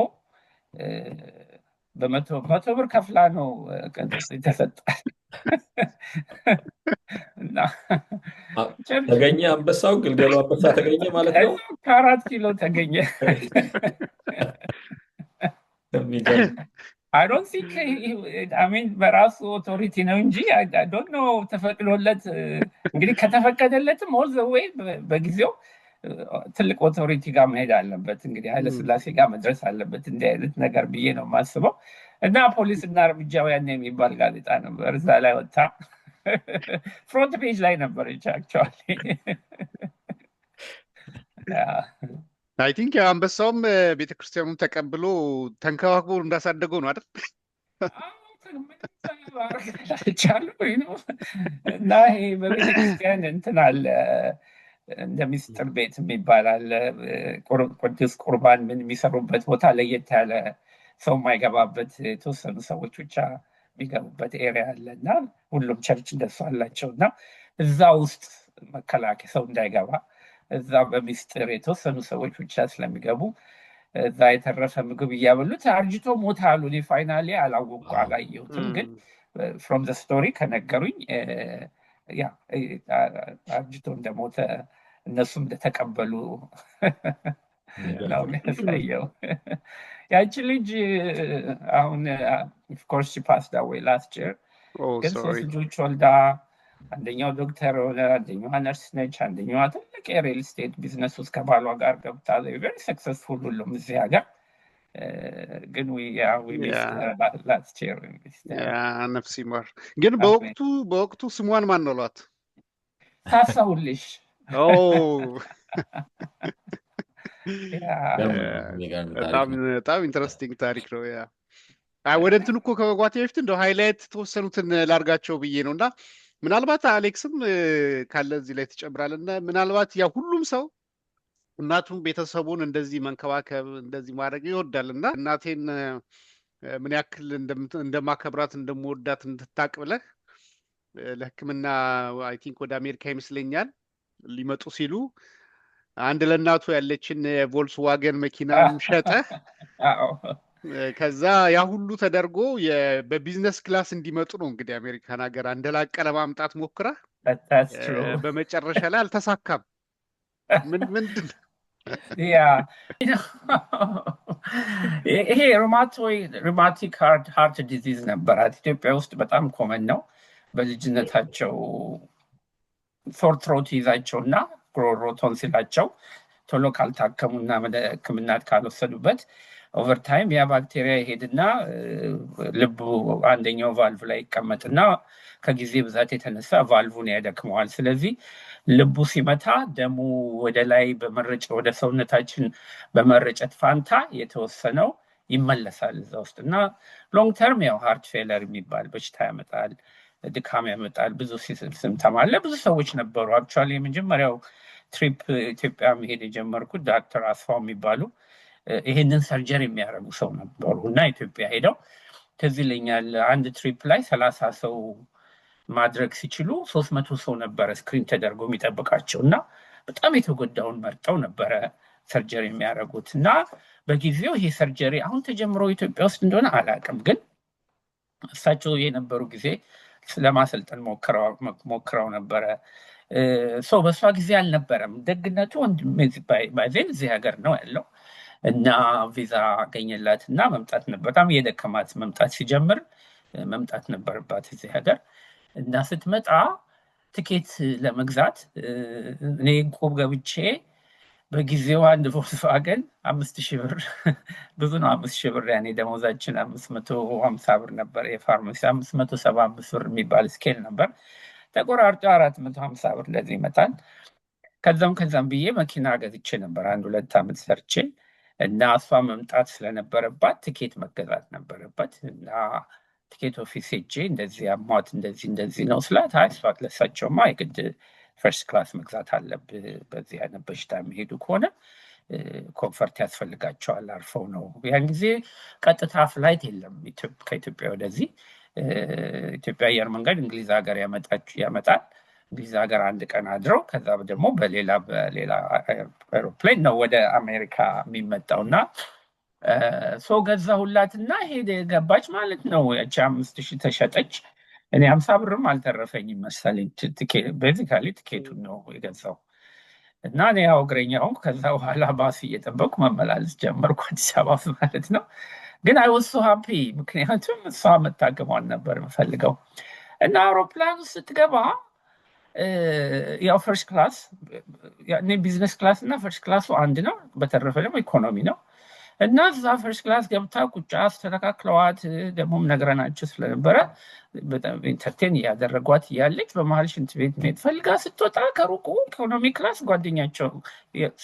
በመቶ ብር ከፍላ ነው የተሰጣል። ተገኘ አንበሳው፣ ግልገሉ አንበሳ ተገኘ ማለት ነው። ከ4 ኪሎ ተገኘ። I don't think በራሱ ኦቶሪቲ ነው እንጂ I don't know ተፈቅዶለት እንግዲህ ከተፈቀደለትም all the way በጊዜው ትልቅ ኦቶሪቲ ጋር መሄድ አለበት። እንግዲህ ኃይለ ሥላሴ ጋር መድረስ አለበት እንዲህ አይነት ነገር ብዬ ነው የማስበው። እና ፖሊስ እና እርምጃው ያን የሚባል ጋዜጣ ነበር፣ እዛ ላይ ወጣ ፍሮንት ፔጅ ላይ ነበረች አክቹዋሊ። አይ ቲንክ አንበሳውም ቤተክርስቲያኑን ተቀብሎ ተንከባክቦ እንዳሳደገው ነው አይደል? እና ይሄ በቤተክርስቲያን እንትን አለ እንደ ሚስጥር ቤት የሚባል አለ። ቅዱስ ቁርባን ምን የሚሰሩበት ቦታ ለየት ያለ ሰው የማይገባበት የተወሰኑ ሰዎች ብቻ የሚገቡበት ኤሪያ አለ እና ሁሉም ቸርች እንደሱ አላቸው። እና እዛ ውስጥ መከላከያ ሰው እንዳይገባ እዛ በሚስጥር የተወሰኑ ሰዎች ብቻ ስለሚገቡ እዛ የተረፈ ምግብ እያበሉት አርጅቶ ሞተ አሉ። እኔ ፋይናሊ አላወቁ አላየሁትም፣ ግን ፍሮም ዘ ስቶሪ ከነገሩኝ ያ አርጅቶ እንደሞተ እነሱም እንደተቀበሉ ነው የሚያሳየው። ያቺ ልጅ አሁን ኦፍኮርስ ሺ ፓስድ አዌይ ላስት ይር፣ ግን ሶሪ 3 ልጆች ወልዳ አንደኛው ዶክተር ሆነ፣ አንደኛዋ ነርስ ነች፣ አንደኛዋ ትልቅ የሪል ስቴት ቢዝነስ ውስጥ ከባሏ ጋር ገብታ ቬሪ ሰክሰስፉል ሁሉም እዚህ ሀገር። ግን ላስት ይር ነፍስ ይማር። ግን በወቅቱ ስሟን ማን ነው ሏት? ታሰውልሽ በጣም ኢንትረስቲንግ ታሪክ ነው። ወደ እንትን እኮ ከመግባቴ በፊት እንደው ሃይላይት ተወሰኑትን ላርጋቸው ብዬ ነው። እና ምናልባት አሌክስም ካለ እዚህ ላይ ትጨምራለና ምናልባት ያ ሁሉም ሰው እናቱን ቤተሰቡን እንደዚህ መንከባከብ እንደዚህ ማድረግ ይወዳል። እና እናቴን ምን ያክል እንደማከብራት እንደምወዳት እንድታቅ ብለህ ለሕክምና አይ ቲንክ ወደ አሜሪካ ይመስለኛል ሊመጡ ሲሉ አንድ ለእናቱ ያለችን ቮልክስዋገን መኪና ሸጠህ ከዛ ያ ሁሉ ተደርጎ በቢዝነስ ክላስ እንዲመጡ ነው እንግዲህ አሜሪካን ሀገር አንደላቀ ለማምጣት ሞክረህ በመጨረሻ ላይ አልተሳካም። ምንድን ይሄ ሩማቲክ ሃርት ዲዚዝ ነበራት። ኢትዮጵያ ውስጥ በጣም ኮመን ነው። በልጅነታቸው ሶርትሮት ይዛቸው እና ጉሮሮ ቶንሲላቸው ቶሎ ካልታከሙና ወደ ሕክምና ካልወሰዱበት ኦቨርታይም ያ ባክቴሪያ ይሄድና ልቡ አንደኛው ቫልቭ ላይ ይቀመጥና ከጊዜ ብዛት የተነሳ ቫልቭን ያደክመዋል። ስለዚህ ልቡ ሲመታ ደሙ ወደ ላይ ወደ ሰውነታችን በመረጨት ፋንታ የተወሰነው ይመለሳል እዛ ውስጥ እና ሎንግ ተርም ያው ሃርት ፌለር የሚባል በሽታ ያመጣል፣ ድካም ያመጣል። ብዙ ሲምፕተም አለ። ብዙ ሰዎች ነበሩ። አክቹዋሊ የመጀመሪያው ትሪፕ ኢትዮጵያ መሄድ የጀመርኩት ዶክተር አስፋው የሚባሉ ይሄንን ሰርጀሪ የሚያደርጉ ሰው ነበሩ እና ኢትዮጵያ ሄደው ትዝ ይለኛል አንድ ትሪፕ ላይ 30 ሰው ማድረግ ሲችሉ 300 ሰው ነበረ ስክሪን ተደርጎ የሚጠብቃቸው እና በጣም የተጎዳውን መርጠው ነበረ ሰርጀሪ የሚያደርጉት። እና በጊዜው ይሄ ሰርጀሪ አሁን ተጀምሮ ኢትዮጵያ ውስጥ እንደሆነ አላውቅም፣ ግን እሳቸው የነበሩ ጊዜ ለማሰልጠን ሞክረው ነበረ። ሰው በእሷ ጊዜ አልነበረም። ደግነቱ ባይዜን እዚህ ሀገር ነው ያለው እና ቪዛ አገኘላት እና መምጣት ነበር። በጣም የደከማት መምጣት ሲጀምር መምጣት ነበረባት እዚህ ሀገር እና ስትመጣ ትኬት ለመግዛት እኔ ቆብ ገብቼ በጊዜው አንድ ቮልክስዋገን 5,000 ብር ብዙ ነው። 5,000 ብር ያኔ ደሞዛችን 550 ብር ነበር። የፋርማሲ 575 ብር የሚባል ስኬል ነበር። ተቆራርጦ 450 ብር ለዚህ ይመጣል። ከዛም ብዬ መኪና ገዝቼ ነበር 1-2 ዓመት ሰርቼ እና እሷ መምጣት ስለነበረባት ትኬት መገዛት ነበረበት እና ትኬት ኦፊስ ሄጄ እንደዚህ አሟት እንደዚህ ነው ስላት፣ አይ እሷ ለሳቸውማ የግድ ፈርስት ክላስ መግዛት አለብህ፣ በዚህ አይነት በሽታ የሚሄዱ ከሆነ ኮንፈርት ያስፈልጋቸዋል፣ አርፈው ነው። ያን ጊዜ ቀጥታ ፍላይት የለም ከኢትዮጵያ ወደዚህ። ኢትዮጵያ አየር መንገድ እንግሊዝ ሀገር ያመጣል። እንግሊዝ ሀገር አንድ ቀን አድረው ከዛ ደግሞ በሌላ ኤሮፕሌን ነው ወደ አሜሪካ የሚመጣው እና ሰው ገዛሁላትና ሄደ ገባች ማለት ነው። ያቺ 5,000 ተሸጠች። እኔ 50 ብርም አልተረፈኝም መሰለኝ። ቤዚካሊ ትኬቱን ነው የገዛው እና እኔ ያው እግረኛውን ከዛ በኋላ ባስ እየጠበቁ መመላለስ ጀመርኩ አዲስ አበባ ማለት ነው። ግን አይ ዋዝ ሶ ሃፒ ምክንያቱም እሷ መታከሟን ነበር የምፈልገው። እና አውሮፕላን ውስጥ ስትገባ ያው ፈርስት ክላስ እኔ ቢዝነስ ክላስ እና ፈርስት ክላሱ አንድ ነው። በተረፈ ደግሞ ኢኮኖሚ ነው። እና እዛ ፈርስት ክላስ ገብታ ቁጫ አስተካክለዋት ደግሞም ነግረናቸው ስለነበረ በጣም ኢንተርቴን እያደረጓት እያለች በመሀል ሽንት ቤት መሄድ ፈልጋ ስትወጣ ከሩቁ ኢኮኖሚ ክላስ ጓደኛቸው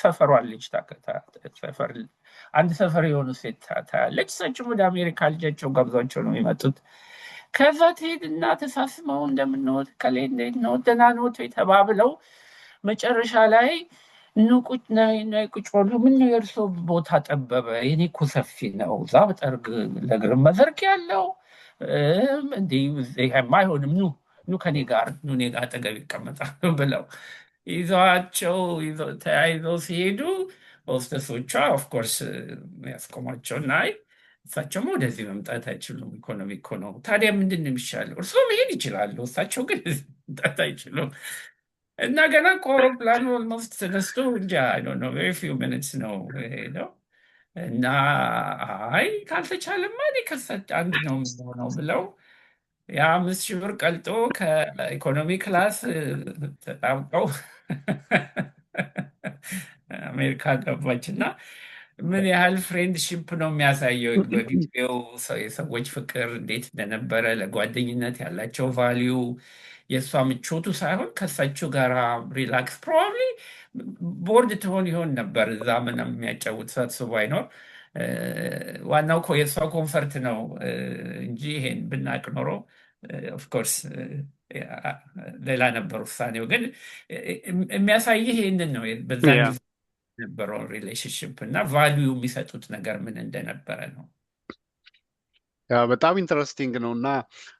ሰፈሯ ልጅ አንድ ሰፈር የሆኑ ሴት ታያለች። እሳቸው ወደ አሜሪካ ልጃቸው ጋብዟቸው ነው የሚመጡት። ከዛ ትሄድና ተሳስመው እንደምንወት ከሌ እንዴት ነው ደህና ነዎት ተባብለው መጨረሻ ላይ ቁጭ በሉ። ምነው የእርሶ ቦታ ጠበበ? የኔ እኮ ሰፊ ነው። እዛ በጠርግ ለእግርም መዘርጊያ ያለው አይሆንም። ኑ ከኔ ጋር እኔ ጋር አጠገብ ይቀመጣሉ ብለው ተያይዘው ሲሄዱ ሆስተሶቿ ኦፍኮርስ ያስቆሟቸው እና እሳቸውም ወደዚህ መምጣት አይችሉም፣ ኢኮኖሚ እኮ ነው። ታዲያ ምንድን ነው የሚሻለው? እርስዎ መሄድ ይችላሉ፣ እሳቸው ግን መምጣት አይችሉም። እና ገና ከአውሮፕላኑ ኦልሞስት ተነስቶ እንጃ ቬሪ ፊው ሚኒትስ ነው ሄደው እና አይ ካልተቻለማ እኔ ከሳች አንድ ነው የሚሆነው ብለው የ5,000 ብር ቀልጦ ከኢኮኖሚ ክላስ ተጣብቀው አሜሪካ ገባች እና ምን ያህል ፍሬንድሺፕ ነው የሚያሳየው በጊዜው የሰዎች ፍቅር እንዴት እንደነበረ ለጓደኝነት ያላቸው ቫሊዩ የእሷ ምቾቱ ሳይሆን ከሳቸው ጋር ሪላክስ ፕሮባብሊ ቦርድ ትሆን ይሆን ነበር እዛ ምንም የሚያጫውት ሰው ባይኖር ዋናው እኮ የእሷ ኮንፈርት ነው እንጂ ይሄን ብናቅ ኖሮ ኦፍኮርስ ሌላ ነበር ውሳኔው። ግን የሚያሳይህ ይህንን ነው በዛን ያ ጊዜ የነበረውን ሪሌሽንሽፕ እና ቫሊዩ የሚሰጡት ነገር ምን እንደነበረ ነው። ያ በጣም ኢንተረስቲንግ ነው። እና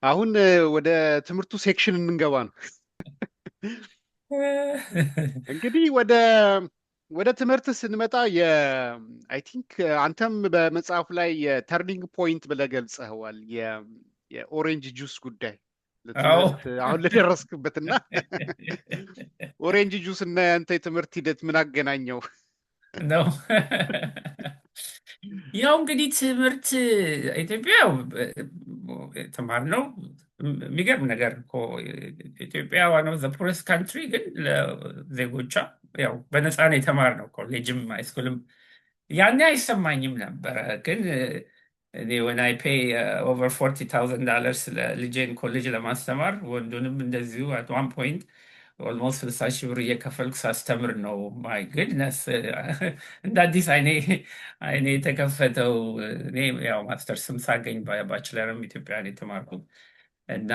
አሁን ወደ ትምህርቱ ሴክሽን እንገባ ነው። እንግዲህ ወደ ትምህርት ስንመጣ አይ ቲንክ አንተም በመጽሐፍ ላይ የተርኒንግ ፖይንት ብለህ ገልጸኸዋል። የኦሬንጅ ጁስ ጉዳይ አዎ ለትምህርት አሁን ለደረስክበት እና ኦሬንጅ ጁስ እና ያንተ የትምህርት ሂደት ምን አገናኘው? ነው። ያው እንግዲህ ትምህርት ኢትዮጵያ የተማርነው የሚገርም ነገር እኮ ኢትዮጵያ ዋን ኦፍ ዘ ፑረስት ካንትሪ፣ ግን ለዜጎቿ ያው በነፃ ነው የተማርነው። ኮሌጅም ሃይስኩልም ያኔ አይሰማኝም ነበረ። ግን እኔ ወን አይ ፔይ ኦቨር $40,000 ለልጄን ኮሌጅ ለማስተማር ወንዱንም እንደዚሁ አት ዋን ፖይንት ኦልሞስት 60,000 ብር እየከፈልኩ ሳስተምር ነው። ማይ ግድነስ እንደ አዲስ አይኔ የተከፈተው። እኔ ያው ማስተርስም ሳገኝ ባችለርም ኢትዮጵያ ነው የተማርኩት እና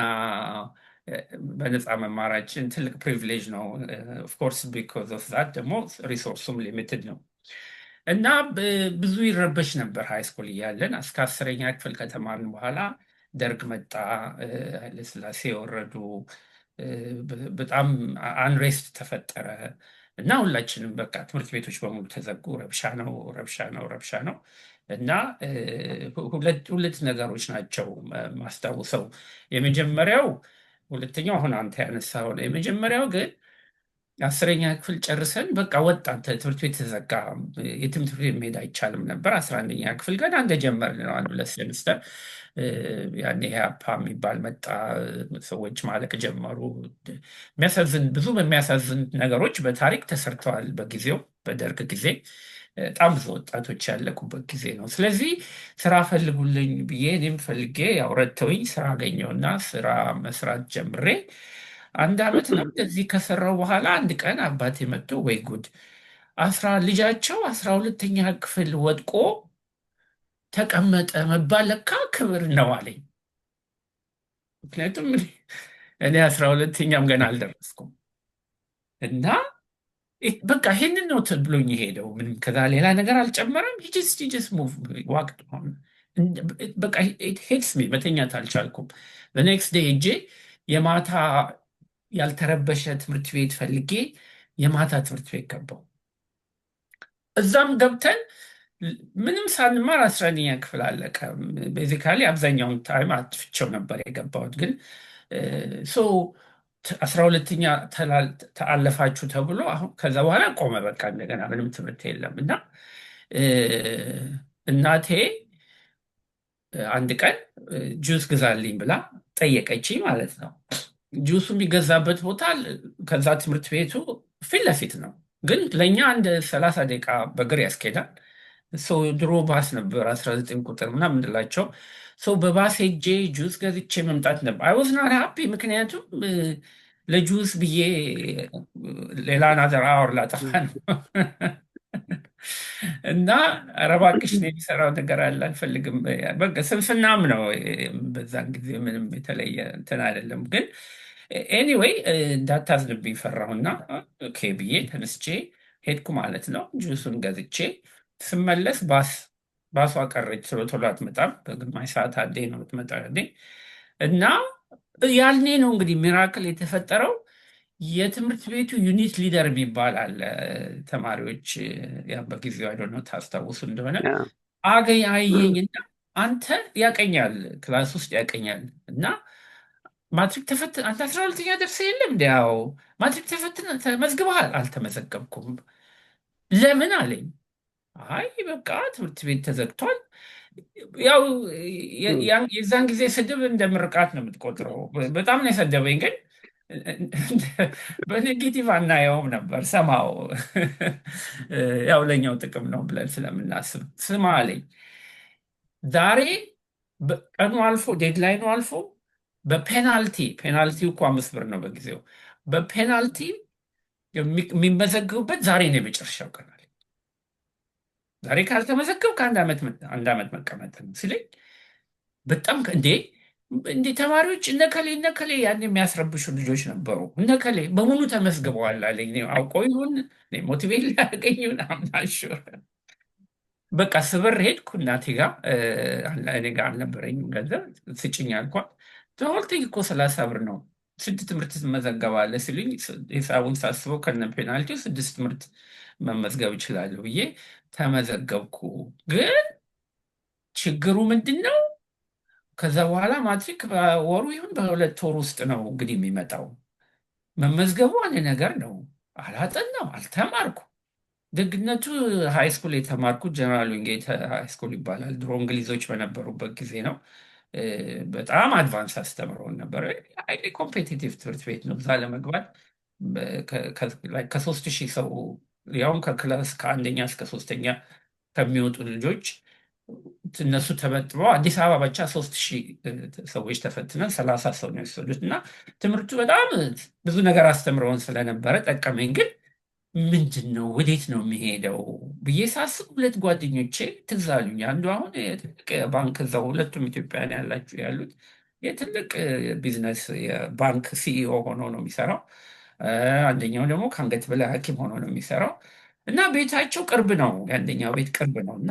በነፃ መማራችን ትልቅ ፕሪቪሌጅ ነው። ኦፍኮርስ ቢኮዝ ኦፍ ዛት ደግሞ ሪሶርሱም ሊሚትድ ነው እና ብዙ ይረበሽ ነበር ሃይስኩል እያለን። እስከ 10ኛ ክፍል ከተማርን በኋላ ደርግ መጣ፣ ኃይለሥላሴ ወረዱ፣ በጣም አንሬስት ተፈጠረ እና ሁላችንም በቃ ትምህርት ቤቶች በሙሉ ተዘጉ። ረብሻ ነው ረብሻ ነው ረብሻ ነው እና ሁለት ነገሮች ናቸው ማስታውሰው። የመጀመሪያው ሁለተኛው አሁን አንተ ያነሳው ነው። የመጀመሪያው ግን 10ኛ ክፍል ጨርሰን በቃ ወጣን። ትምህርት ቤት ተዘጋ። የትምህርት ቤት መሄድ አይቻልም ነበር። 11ኛ ክፍል ገና እንደጀመርን ነው። 1-2 ሴምስተር ያኔ ኢህአፓ የሚባል መጣ። ሰዎች ማለቅ ጀመሩ። ብዙ የሚያሳዝን ነገሮች በታሪክ ተሰርተዋል። በጊዜው በደርግ ጊዜ በጣም ብዙ ወጣቶች ያለቁበት ጊዜ ነው። ስለዚህ ስራ ፈልጉልኝ ብዬ እኔም ፈልጌ ያው ረድተውኝ ስራ አገኘሁና ስራ መስራት ጀምሬ 1 ዓመት ነው እንደዚህ ከሰራው በኋላ አንድ ቀን አባቴ መጥቶ ወይ ጉድ ልጃቸው 12ኛ ክፍል ወድቆ ተቀመጠ መባል ለካ ክብር ነው አለኝ። ምክንያቱም እኔ 12ኛም ገና አልደረስኩም እና በቃ ይሄንን ነው ብሎኝ የሄደው። ምንም ከዛ ሌላ ነገር አልጨመረም። ሂጅስ ሙቭ ዋቅት በቃ ሄድስ ሚ መተኛት አልቻልኩም። በኔክስት ዴይ ሄጄ የማታ ያልተረበሸ ትምህርት ቤት ፈልጌ የማታ ትምህርት ቤት ገባው። እዛም ገብተን ምንም ሳንማር 11ኛ ክፍል አለቀ። ቤዚካሊ አብዛኛውን ታይም አጥፍቼው ነበር የገባሁት። ግን 12ኛ ተአለፋችሁ ተብሎ አሁን ከዛ በኋላ ቆመ። በቃ እንደገና ምንም ትምህርት የለም እና እናቴ አንድ ቀን ጁስ ግዛልኝ ብላ ጠየቀችኝ ማለት ነው። ጁሱ የሚገዛበት ቦታ ከዛ ትምህርት ቤቱ ፊት ለፊት ነው፣ ግን ለእኛ አንድ 30 ደቂቃ በእግር ያስኬዳል። ድሮ ባስ ነበር 19 ቁጥር ምናምን እንላቸው። በባስ ሄጄ ጁስ ገዝቼ መምጣት ነበር። አይ ዋዝ ናት ሃፒ፣ ምክንያቱም ለጁስ ብዬ ሌላ ናዘር አወር ላጠፋ ነው እና ኧረ እባክሽ ነው የሚሰራው ነገር አለ አልፈልግም። በቃ ስንፍናም ነው በዛን ጊዜ፣ ምንም የተለየ እንትን አይደለም። ግን ኤኒዌይ እንዳታዝንብኝ ፈራሁና ኦኬ ብዬ ተነስቼ ሄድኩ ማለት ነው። ጁሱን ገዝቼ ስመለስ ባሷ ቀረች። ቶሎ አትመጣም። በግማሽ ሰዓት አንዴ ነው የምትመጣው እና ያልኔ ነው እንግዲህ ሚራክል የተፈጠረው። የትምህርት ቤቱ ዩኒት ሊደር የሚባል አለ። ተማሪዎች በጊዜው አይደሆነ ታስታውሱ እንደሆነ አየኝና አንተ ያቀኛል፣ ክላስ ውስጥ ያቀኛል እና ማትሪክ ተፈትን አንተ 12ኛ ደርሰህ የለም እንዲያው ማትሪክ ተፈትን ተመዝግበሃል? አልተመዘገብኩም። ለምን አለኝ። አይ በቃ ትምህርት ቤት ተዘግቷል። ያው የዛን ጊዜ ስድብ እንደ ምርቃት ነው የምትቆጥረው። በጣም ነው የሰደበኝ፣ ግን በኔጌቲቭ አናየውም ነበር። ሰማው ያው ለኛው ጥቅም ነው ብለን ስለምናስብ ስማ አለኝ። ዛሬ ቀኑ አልፎ ዴድላይኑ አልፎ ፔናልቲው እኮ 5 ብር ነው በጊዜው። በፔናልቲ የሚመዘግቡበት ዛሬ ነው የመጨረሻው ቀን አለኝ። ዛሬ ካልተመዘገብ አንድ ዓመት መቀመጥ ነው ሲለኝ በጣም እንዴ ተማሪዎች እነከሌ ያን የሚያስረብሹ ልጆች ነበሩ፣ እነከሌ በሙሉ ተመዝግበዋል አለኝ። አውቀው ይሁን ሞቲቬት ሊያደርገኝ ይሁን አምናሹር። በቃ ስበር ሄድኩ እናቴ ጋር። እኔ ጋር አልነበረኝም ገንዘብ፣ ስጭኝ አልኳት። ሆልቲንግ እኮ 30 ብር ነው፣ 6 ትምህርት ትመዘገባለህ ሲሉኝ ሂሳቡን ሳስበው ከነ ፔናልቲው 6 ትምህርት መመዝገብ እችላለሁ ብዬ ተመዘገብኩ። ግን ችግሩ ምንድን ነው? ከዛ በኋላ ማትሪክ በወሩ ይሁን በ2 ወር ውስጥ ነው እንግዲህ የሚመጣው። መመዝገቡ አንድ ነገር ነው። አላጠናው፣ አልተማርኩ። ደግነቱ ሃይስኩል የተማርኩት ጀነራል ዊንጌት ሃይስኩል ይባላል። ድሮ እንግሊዞች በነበሩበት ጊዜ ነው። በጣም አድቫንስ አስተምረውን ነበር። ሃይሊ ኮምፔቲቲቭ ትምህርት ቤት ነው። እዛ ለመግባት ከ3000 ሰው ያውም ከክላስ ከ1ኛ እስከ 3ኛ ከሚወጡ ልጆች እነሱ ተመጥበው አዲስ አበባ ብቻ 3000 ሰዎች ተፈትነን 30 ሰው ነው የወሰዱት። እና ትምህርቱ በጣም ብዙ ነገር አስተምረውን ስለነበረ ጠቀመኝ። ግን ምንድን ነው ወዴት ነው የሚሄደው ብዬ ሳስብ 2 ጓደኞቼ ትዝ አሉኝ። አንዱ አሁን የትልቅ ባንክ እዛው፣ ሁለቱም ኢትዮጵያውያን ያሉት የትልቅ ቢዝነስ የባንክ ሲኢኦ ሆኖ ነው የሚሰራው። አንደኛው ደግሞ ከአንገት በላይ ሐኪም ሆኖ ነው የሚሰራው። እና ቤታቸው ቅርብ ነው፣ የአንደኛው ቤት ቅርብ ነው። እና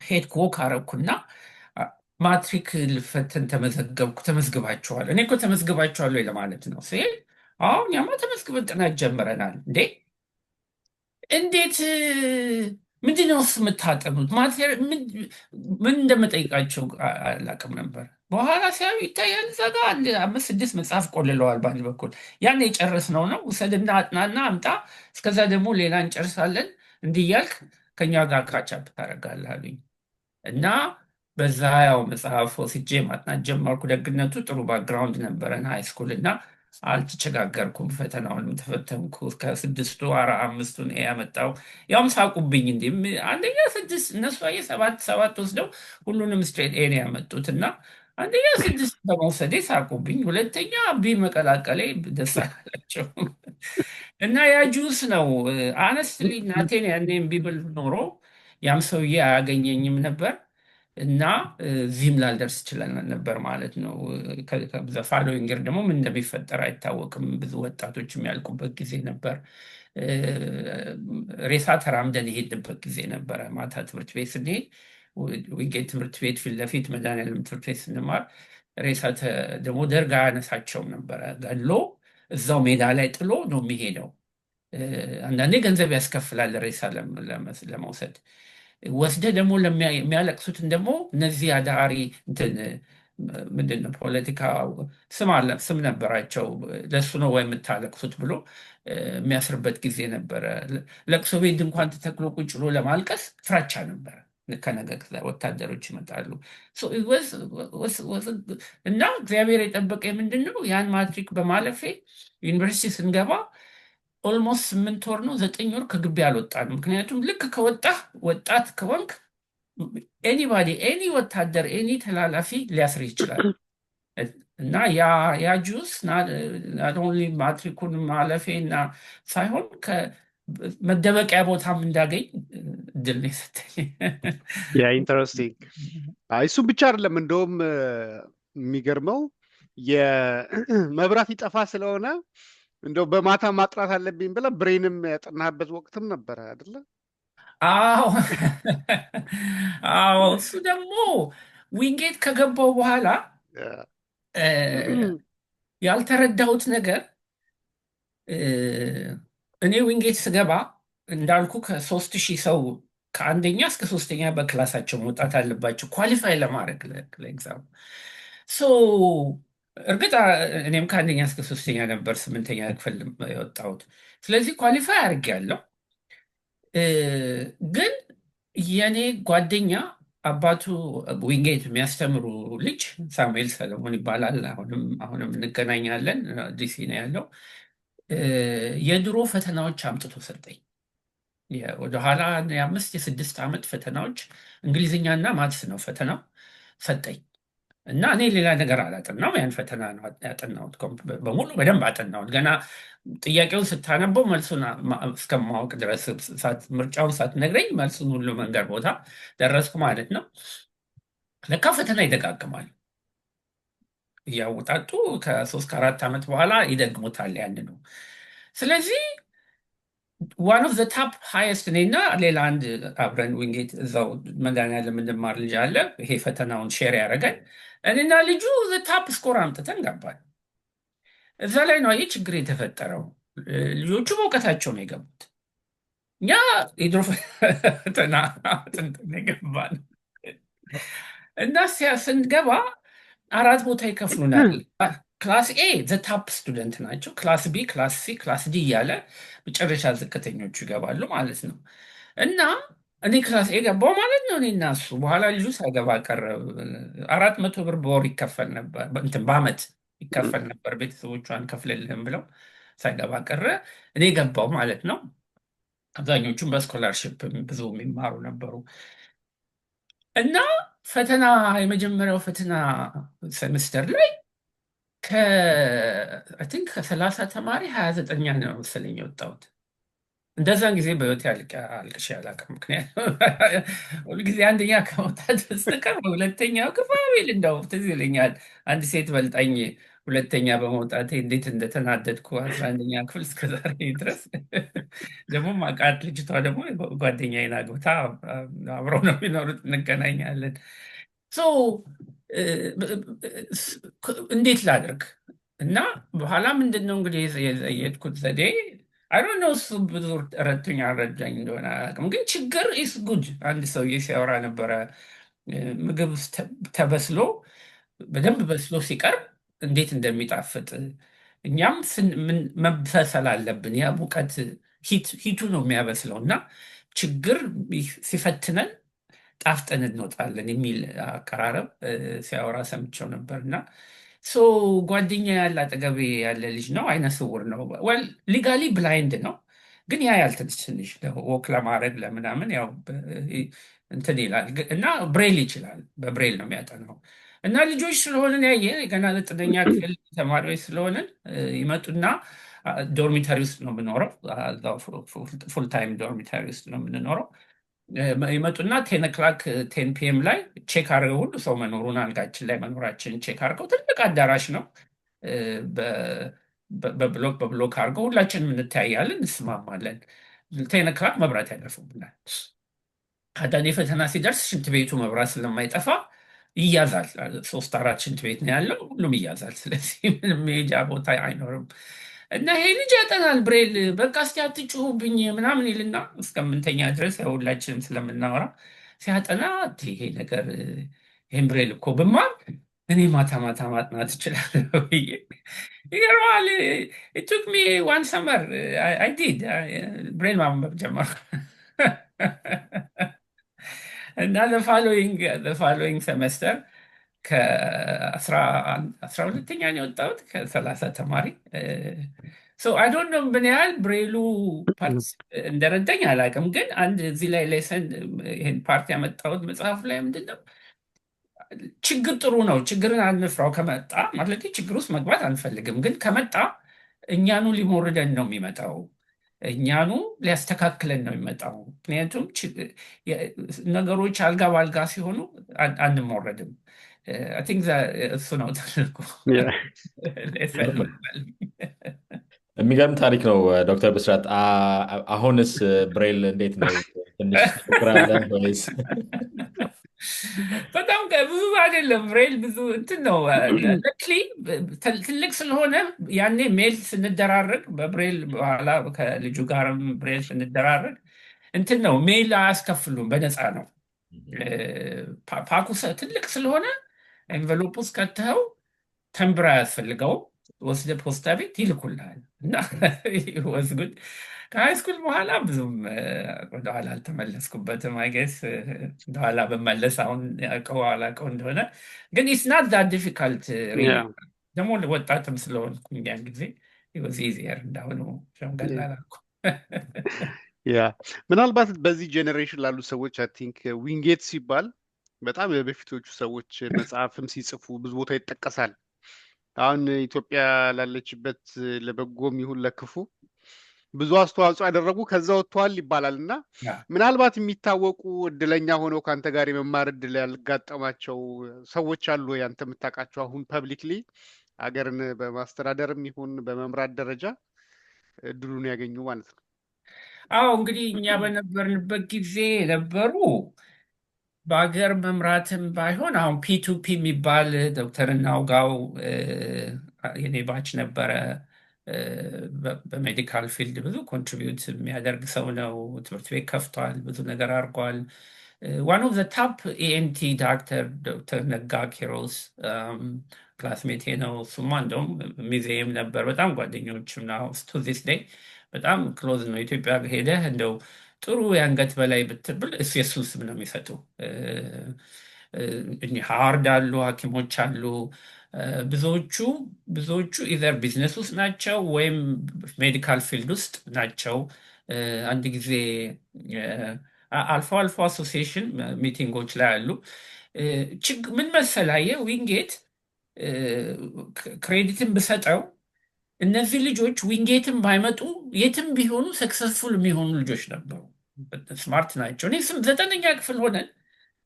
ሄድኩ ካረኩና ማትሪክ ልፈተን ተመዘገብኩ። ተመዝግባችኋል? እኔ እኮ ተመዝግባችኋል ወይ ለማለት ነው ሲል፣ አሁን ያማ ተመዝግበን ጥናት ጀምረናል። እንዴት ምንድን ነው የምታጠኑት? ምን እንደምጠይቃቸው አላውቅም ነበር። በኋላ ሲያዩ ይታያል፣ እዛ ጋ 5-6 መጽሐፍ ቆልለዋል በአንድ በኩል። ያን የጨረስነው ነው፣ ውሰድና አጥናና አምጣ፣ እስከዛ ደግሞ ሌላ እንጨርሳለን፣ እንዲህ እያልክ ከኛ ጋር ካቻፕ ታደርጋለህ አሉኝ። እና በዛ ያው መጽሐፍ ወስጄ ማጥናት ጀመርኩ። ደግነቱ ጥሩ ባክግራውንድ ነበረን ሃይስኩል፣ እና አልተቸጋገርኩም። ፈተናውንም ተፈተንኩ። ከ6ቱ 5ቱን ያመጣው ያውም ሳቁብኝ። አንደኛ 6 እነሱ 7 ወስደው ሁሉንም ስትሬት ኤ ነው ያመጡት። እና አንደኛ 6 በመውሰዴ ሳቁብኝ። ሁለተኛ ቢ መቀላቀሌ ደስ አላቸው። እና ያ ጁስ ነው አነስትሊ እናቴን ያኔ እምቢ ብል ኖሮ ያም ሰውዬ አያገኘኝም ነበር፣ እና እዚህም ላልደርስ ይችላል ነበር ማለት ነው። ፋሎዊንግ ይር ደግሞ ምን እንደሚፈጠር አይታወቅም። ብዙ ወጣቶች የሚያልቁበት ጊዜ ነበር። ሬሳ ተራምደን የሄድንበት ጊዜ ነበረ። ማታ ትምህርት ቤት ስንሄድ ዊንጌት ትምህርት ቤት ፊት ለፊት መድኃኒዓለም ትምህርት ቤት ስንማር ሬሳ ደግሞ ደርግ አያነሳቸውም ነበረ። ገሎ እዛው ሜዳ ላይ ጥሎ ነው የሚሄደው። አንዳንዴ ገንዘብ ያስከፍላል ሬሳ ለመውሰድ። ወስደ ደግሞ የሚያለቅሱትን ደግሞ እነዚህ አዳሪ ምንድን ነው ፖለቲካ ስም ነበራቸው፣ ለሱ ነው ወይ የምታለቅሱት ብሎ የሚያስርበት ጊዜ ነበረ። ለቅሶ ቤት ድንኳን ተተክሎ ቁጭ ብሎ ለማልቀስ ፍራቻ ነበረ። ከነገ ወታደሮች ይመጣሉ። እና እግዚአብሔር የጠበቀ ምንድን ነው ያን ማትሪክ በማለፌ ዩኒቨርሲቲ ስንገባ ኦልሞስት 8 ወር ነው 9 ወር ከግቢ አልወጣንም። ምክንያቱም ልክ ከወጣህ ወጣት ከወንክ ኤኒባዲ ኤኒ ወታደር ኤኒ ተላላፊ ሊያስር ይችላል። እና ያ ጁስ ናት ኦንሊ ማትሪኩን ማለፌ እና ሳይሆን መደበቂያ ቦታም እንዳገኝ እድል ነው የሰጠኝ። ያ ኢንተረስቲንግ። እሱም ብቻ አይደለም፣ እንደውም የሚገርመው የመብራት ይጠፋ ስለሆነ እንደው በማታ ማጥራት አለብኝ ብለህ ብሬንም ያጠናህበት ወቅትም ነበረ አይደለ? አዎ። እሱ ደግሞ ዊንጌት ከገባው በኋላ ያልተረዳሁት ነገር፣ እኔ ዊንጌት ስገባ እንዳልኩ ከ3000 ሰው ከ1ኛ እስከ 3ኛ በክላሳቸው መውጣት አለባቸው ኳሊፋይ ለማድረግ ለኤግዛም። እርግጥ እኔም ከ1ኛ እስከ 3ኛ ነበር 8ኛ ክፍል የወጣሁት። ስለዚህ ኳሊፋይ አድርጌያለሁ። ግን የኔ ጓደኛ አባቱ ዊንጌት የሚያስተምሩ ልጅ ሳሙኤል ሰለሞን ይባላል። አሁንም እንገናኛለን። ዲሲ ነው ያለው። የድሮ ፈተናዎች አምጥቶ ሰጠኝ። ወደኋላ የ5 የ6 ዓመት ፈተናዎች እንግሊዝኛና ማትስ ነው ፈተናው ሰጠኝ እና እኔ ሌላ ነገር አላጠናም። ያን ፈተና ነው ያጠናሁት። በሙሉ በደንብ አጠናሁት። ገና ጥያቄውን ስታነበው መልሱን እስከማወቅ ድረስ ምርጫውን ሳትነግረኝ መልሱን ሁሉ መንገድ ቦታ ደረስኩ ማለት ነው። ለካ ፈተና ይደጋግማል። እያወጣጡ ከ3 ከ4 ዓመት በኋላ ይደግሙታል። ያን ነው። ስለዚህ ዋን ኦፍ ዘ ታፕ ሃይስት እኔና ሌላ አንድ አብረን ዊንጌት እዛው መድኃኒዓለም የምንማር ልጅ አለ። ይሄ ፈተናውን ሼር ያደረገን እኔና ልጁ ዘ ታፕ ስኮር አምጥተን ገባል። እዛ ላይ ነው ይህ ችግር የተፈጠረው። ልጆቹ በእውቀታቸው ነው የገቡት። እኛ የድሮ ፈተና አጥንተን የገባን እና ስንገባ 4 ቦታ ይከፍሉናል። ክላስ ኤ ዘ ታፕ ስቱደንት ናቸው። ክላስ ቢ፣ ክላስ ሲ፣ ክላስ ዲ እያለ መጨረሻ ዝቅተኞቹ ይገባሉ ማለት ነው። እና እኔ ክላስ ኤ ገባው ማለት ነው። እኔ እና እሱ በኋላ ልጁ ሳይገባ ቀረ። 400 ብር በወር ይከፈል ነበር፣ በአመት ይከፈል ነበር። ቤተሰቦቹ አንከፍልልህም ብለው ሳይገባ ቀረ። እኔ ገባው ማለት ነው። አብዛኞቹም በስኮላርሽፕ ብዙ የሚማሩ ነበሩ። እና ፈተና የመጀመሪያው ፈተና ሴምስተር ላይ ከ30 ተማሪ 29ኛ ነው መሰለኝ የወጣሁት። እንደዛን ጊዜ በህይወቴ አልቅሼ አላውቅም። ምክንያቱም ሁልጊዜ አንደኛ ከመውጣት በስተቀር በሁለተኛው ክፍል እንደው ትዝ ይለኛል አንድ ሴት በልጣኝ 2ኛ በመውጣቴ እንዴት እንደተናደድኩ 11ኛ ክፍል እስከዛሬ ድረስ። ደግሞ ማቃት ልጅቷ ደግሞ ጓደኛዬን አግብታ አብረው ነው የሚኖሩት፣ እንገናኛለን። እንዴት ላድርግ እና በኋላ ምንድን ነው እንግዲህ የሄድኩት ዘዴ አይ ዶንት ኖ እሱ ብዙ ረድቶኝ አልረዳኝ እንደሆነ አላውቅም፣ ግን ችግር ኢስ ጉድ። አንድ ሰውዬ ሲያወራ ነበረ። ምግብ ተበስሎ በደንብ በስሎ ሲቀርብ እንዴት እንደሚጣፍጥ እኛም መብሰል አለብን። ያ ሙቀት ሂቱ ነው የሚያበስለው እና ችግር ሲፈትነን ጣፍጠን እንወጣለን የሚል አቀራረብ ሲያወራ ሰምቸው ነበር። እና ጓደኛ ያለ አጠገቤ ያለ ልጅ ነው፣ አይነ ስውር ነው። ወል ሊጋሊ ብላይንድ ነው፣ ግን ያ ትንሽ ወክ ለማድረግ ለምናምን ያው እንትን ይላል እና ብሬል ይችላል። በብሬል ነው የሚያጠናው። እና ልጆች ስለሆንን ያየ ገና 9ኛ ክፍል ተማሪዎች ስለሆንን ይመጡና ዶርሚተሪ ውስጥ ነው የምኖረው። ፉል ታይም ዶርሚተሪ ውስጥ ነው የምንኖረው። ይመጡና 10 ፒኤም ላይ ቼክ አድርገው ሁሉ ሰው መኖሩን አልጋችን ላይ መኖራችን ቼክ አድርገው፣ ትልቅ አዳራሽ ነው። በብሎክ አድርገው ሁላችንም እንተያያለን፣ እንስማማለን። 10 መብራት ያደርፉብናል። አንዳንዴ ፈተና ሲደርስ ሽንት ቤቱ መብራት ስለማይጠፋ ይያዛል። 3 4 ሽንት ቤት ነው ያለው፣ ሁሉም ይያዛል። ስለዚህ ምንም መሄጃ ቦታ አይኖርም። እና ይሄ ልጅ ያጠናል ብሬል፣ በቃ እስኪ አትጩሁብኝ ምናምን ይልና እስከምንተኛ ድረስ ሁላችንም ስለምናወራ ሲያጠና ይሄ ነገር ይህን ብሬል እኮ ብማር እኔ ማታ ማታ ማጥናት እችላለሁ ብዬ ይገርማል። ቱክ ሚ ዋን ሰመር አይ ዲድ ብሬል ማንበብ ጀመርኩ። እና ፋሎዊንግ ሰመስተር ከ12ኛ ነው የወጣሁት ከ30 ተማሪ። አይ ዶንት ኖ ምን ያህል ብሬሉ እንደረዳኝ አላውቅም፣ ግን አንድ እዚህ ላይ ሌሰን ይህን ፓርቲ ያመጣሁት መጽሐፍ ላይ ምንድን ነው ችግር ጥሩ ነው፣ ችግርን አንፍራው። ከመጣ ማለት ችግር ውስጥ መግባት አንፈልግም፣ ግን ከመጣ እኛኑ ሊሞርደን ነው የሚመጣው፣ እኛኑ ሊያስተካክለን ነው የሚመጣው። ምክንያቱም ነገሮች አልጋ በአልጋ ሲሆኑ አንሞረድም። እሱ ነው ትልቁ የሚገርም ታሪክ ነው ዶክተር ብስራት። አሁንስ ብሬል እንዴት ነው? ትንሽ ትሞክራለህ ወይስ? በጣም ብዙ አይደለም ብሬል፣ ብዙ እንትን ነው። ትልቅ ስለሆነ ያኔ ሜል ስንደራረግ በብሬል በኋላ ከልጁ ጋርም ብሬል ስንደራረግ እንትን ነው ሜል አያስከፍሉም፣ በነፃ ነው። ፓኩ ትልቅ ስለሆነ ኤንቨሎፕ ውስጥ ከተኸው ተንብራ አያስፈልገው፣ ወስደ ፖስታ ቤት ይልኩልሃል። እና ወስጉድ ከሃይ ስኩል በኋላ ብዙም ወደኋላ አልተመለስኩበትም። አይገስ ወደኋላ በመለስ አሁን ያውቀው አላውቀው እንደሆነ ግን ኢትስ ናት ዛት ዲፊካልት ሪሊ። ያ ደግሞ ወጣትም ስለሆንኩኝ ያን ጊዜ ወዚ ዚየር እንዳሁኑ ሸምገል አላልኩም። ያ ምናልባት በዚህ ጄኔሬሽን ላሉ ሰዎች አይ ቲንክ ዊንጌት ሲባል በጣም የበፊቶቹ ሰዎች መጽሐፍም ሲጽፉ ብዙ ቦታ ይጠቀሳል። አሁን ኢትዮጵያ ላለችበት ለበጎም ይሁን ለክፉ ብዙ አስተዋጽኦ ያደረጉ ከዛ ወጥተዋል ይባላል እና ያ ምናልባት የሚታወቁ እድለኛ ሆነው ከአንተ ጋር የመማር እድል ያልጋጠማቸው ሰዎች አሉ ወይ? አንተ የምታውቃቸው አሁን ፐብሊክሊ ሀገርን በማስተዳደርም ይሁን በመምራት ደረጃ እድሉን ያገኙ ማለት ነው። አዎ እንግዲህ እኛ በነበርንበት ጊዜ የነበሩ በሀገር መምራትም ባይሆን አሁን ፒቱፒ የሚባል ዶክተር እናውጋው የኔ ባች ነበረ። በሜዲካል ፊልድ ብዙ ኮንትሪቢዩት የሚያደርግ ሰው ነው። ትምህርት ቤት ከፍቷል፣ ብዙ ነገር አድርጓል። ዋን ኦፍ ዘ ታፕ ኤኤንቲ ዶክተር ዶክተር ነጋ ኪሮስ ክላስሜቴ ነው። እሱማ እንደውም ሚዜም ነበር። በጣም ጓደኞችም ነው ቱ ዚስ ዴይ በጣም ክሎዝ ነው። ኢትዮጵያ ሄደህ እንደው ጥሩ የአንገት በላይ ብትብል እሱ የሱን ስም ነው የሚሰጡ። ሃዋርድ አሉ፣ ሐኪሞች አሉ። ብዙዎቹ ኢዘር ቢዝነስ ውስጥ ናቸው ወይም ሜዲካል ፊልድ ውስጥ ናቸው። አንድ ጊዜ አልፎ አልፎ አሶሲዬሽን ሚቲንጎች ላይ አሉ። ምን መሰላየ ዊንጌት ክሬዲትን ብሰጠው እነዚህ ልጆች ዊንጌትን ባይመጡ የትም ቢሆኑ ሰክሰስፉል የሚሆኑ ልጆች ነበሩ። ስማርት ናቸው። እኔ 9ኛ ክፍል ሆነን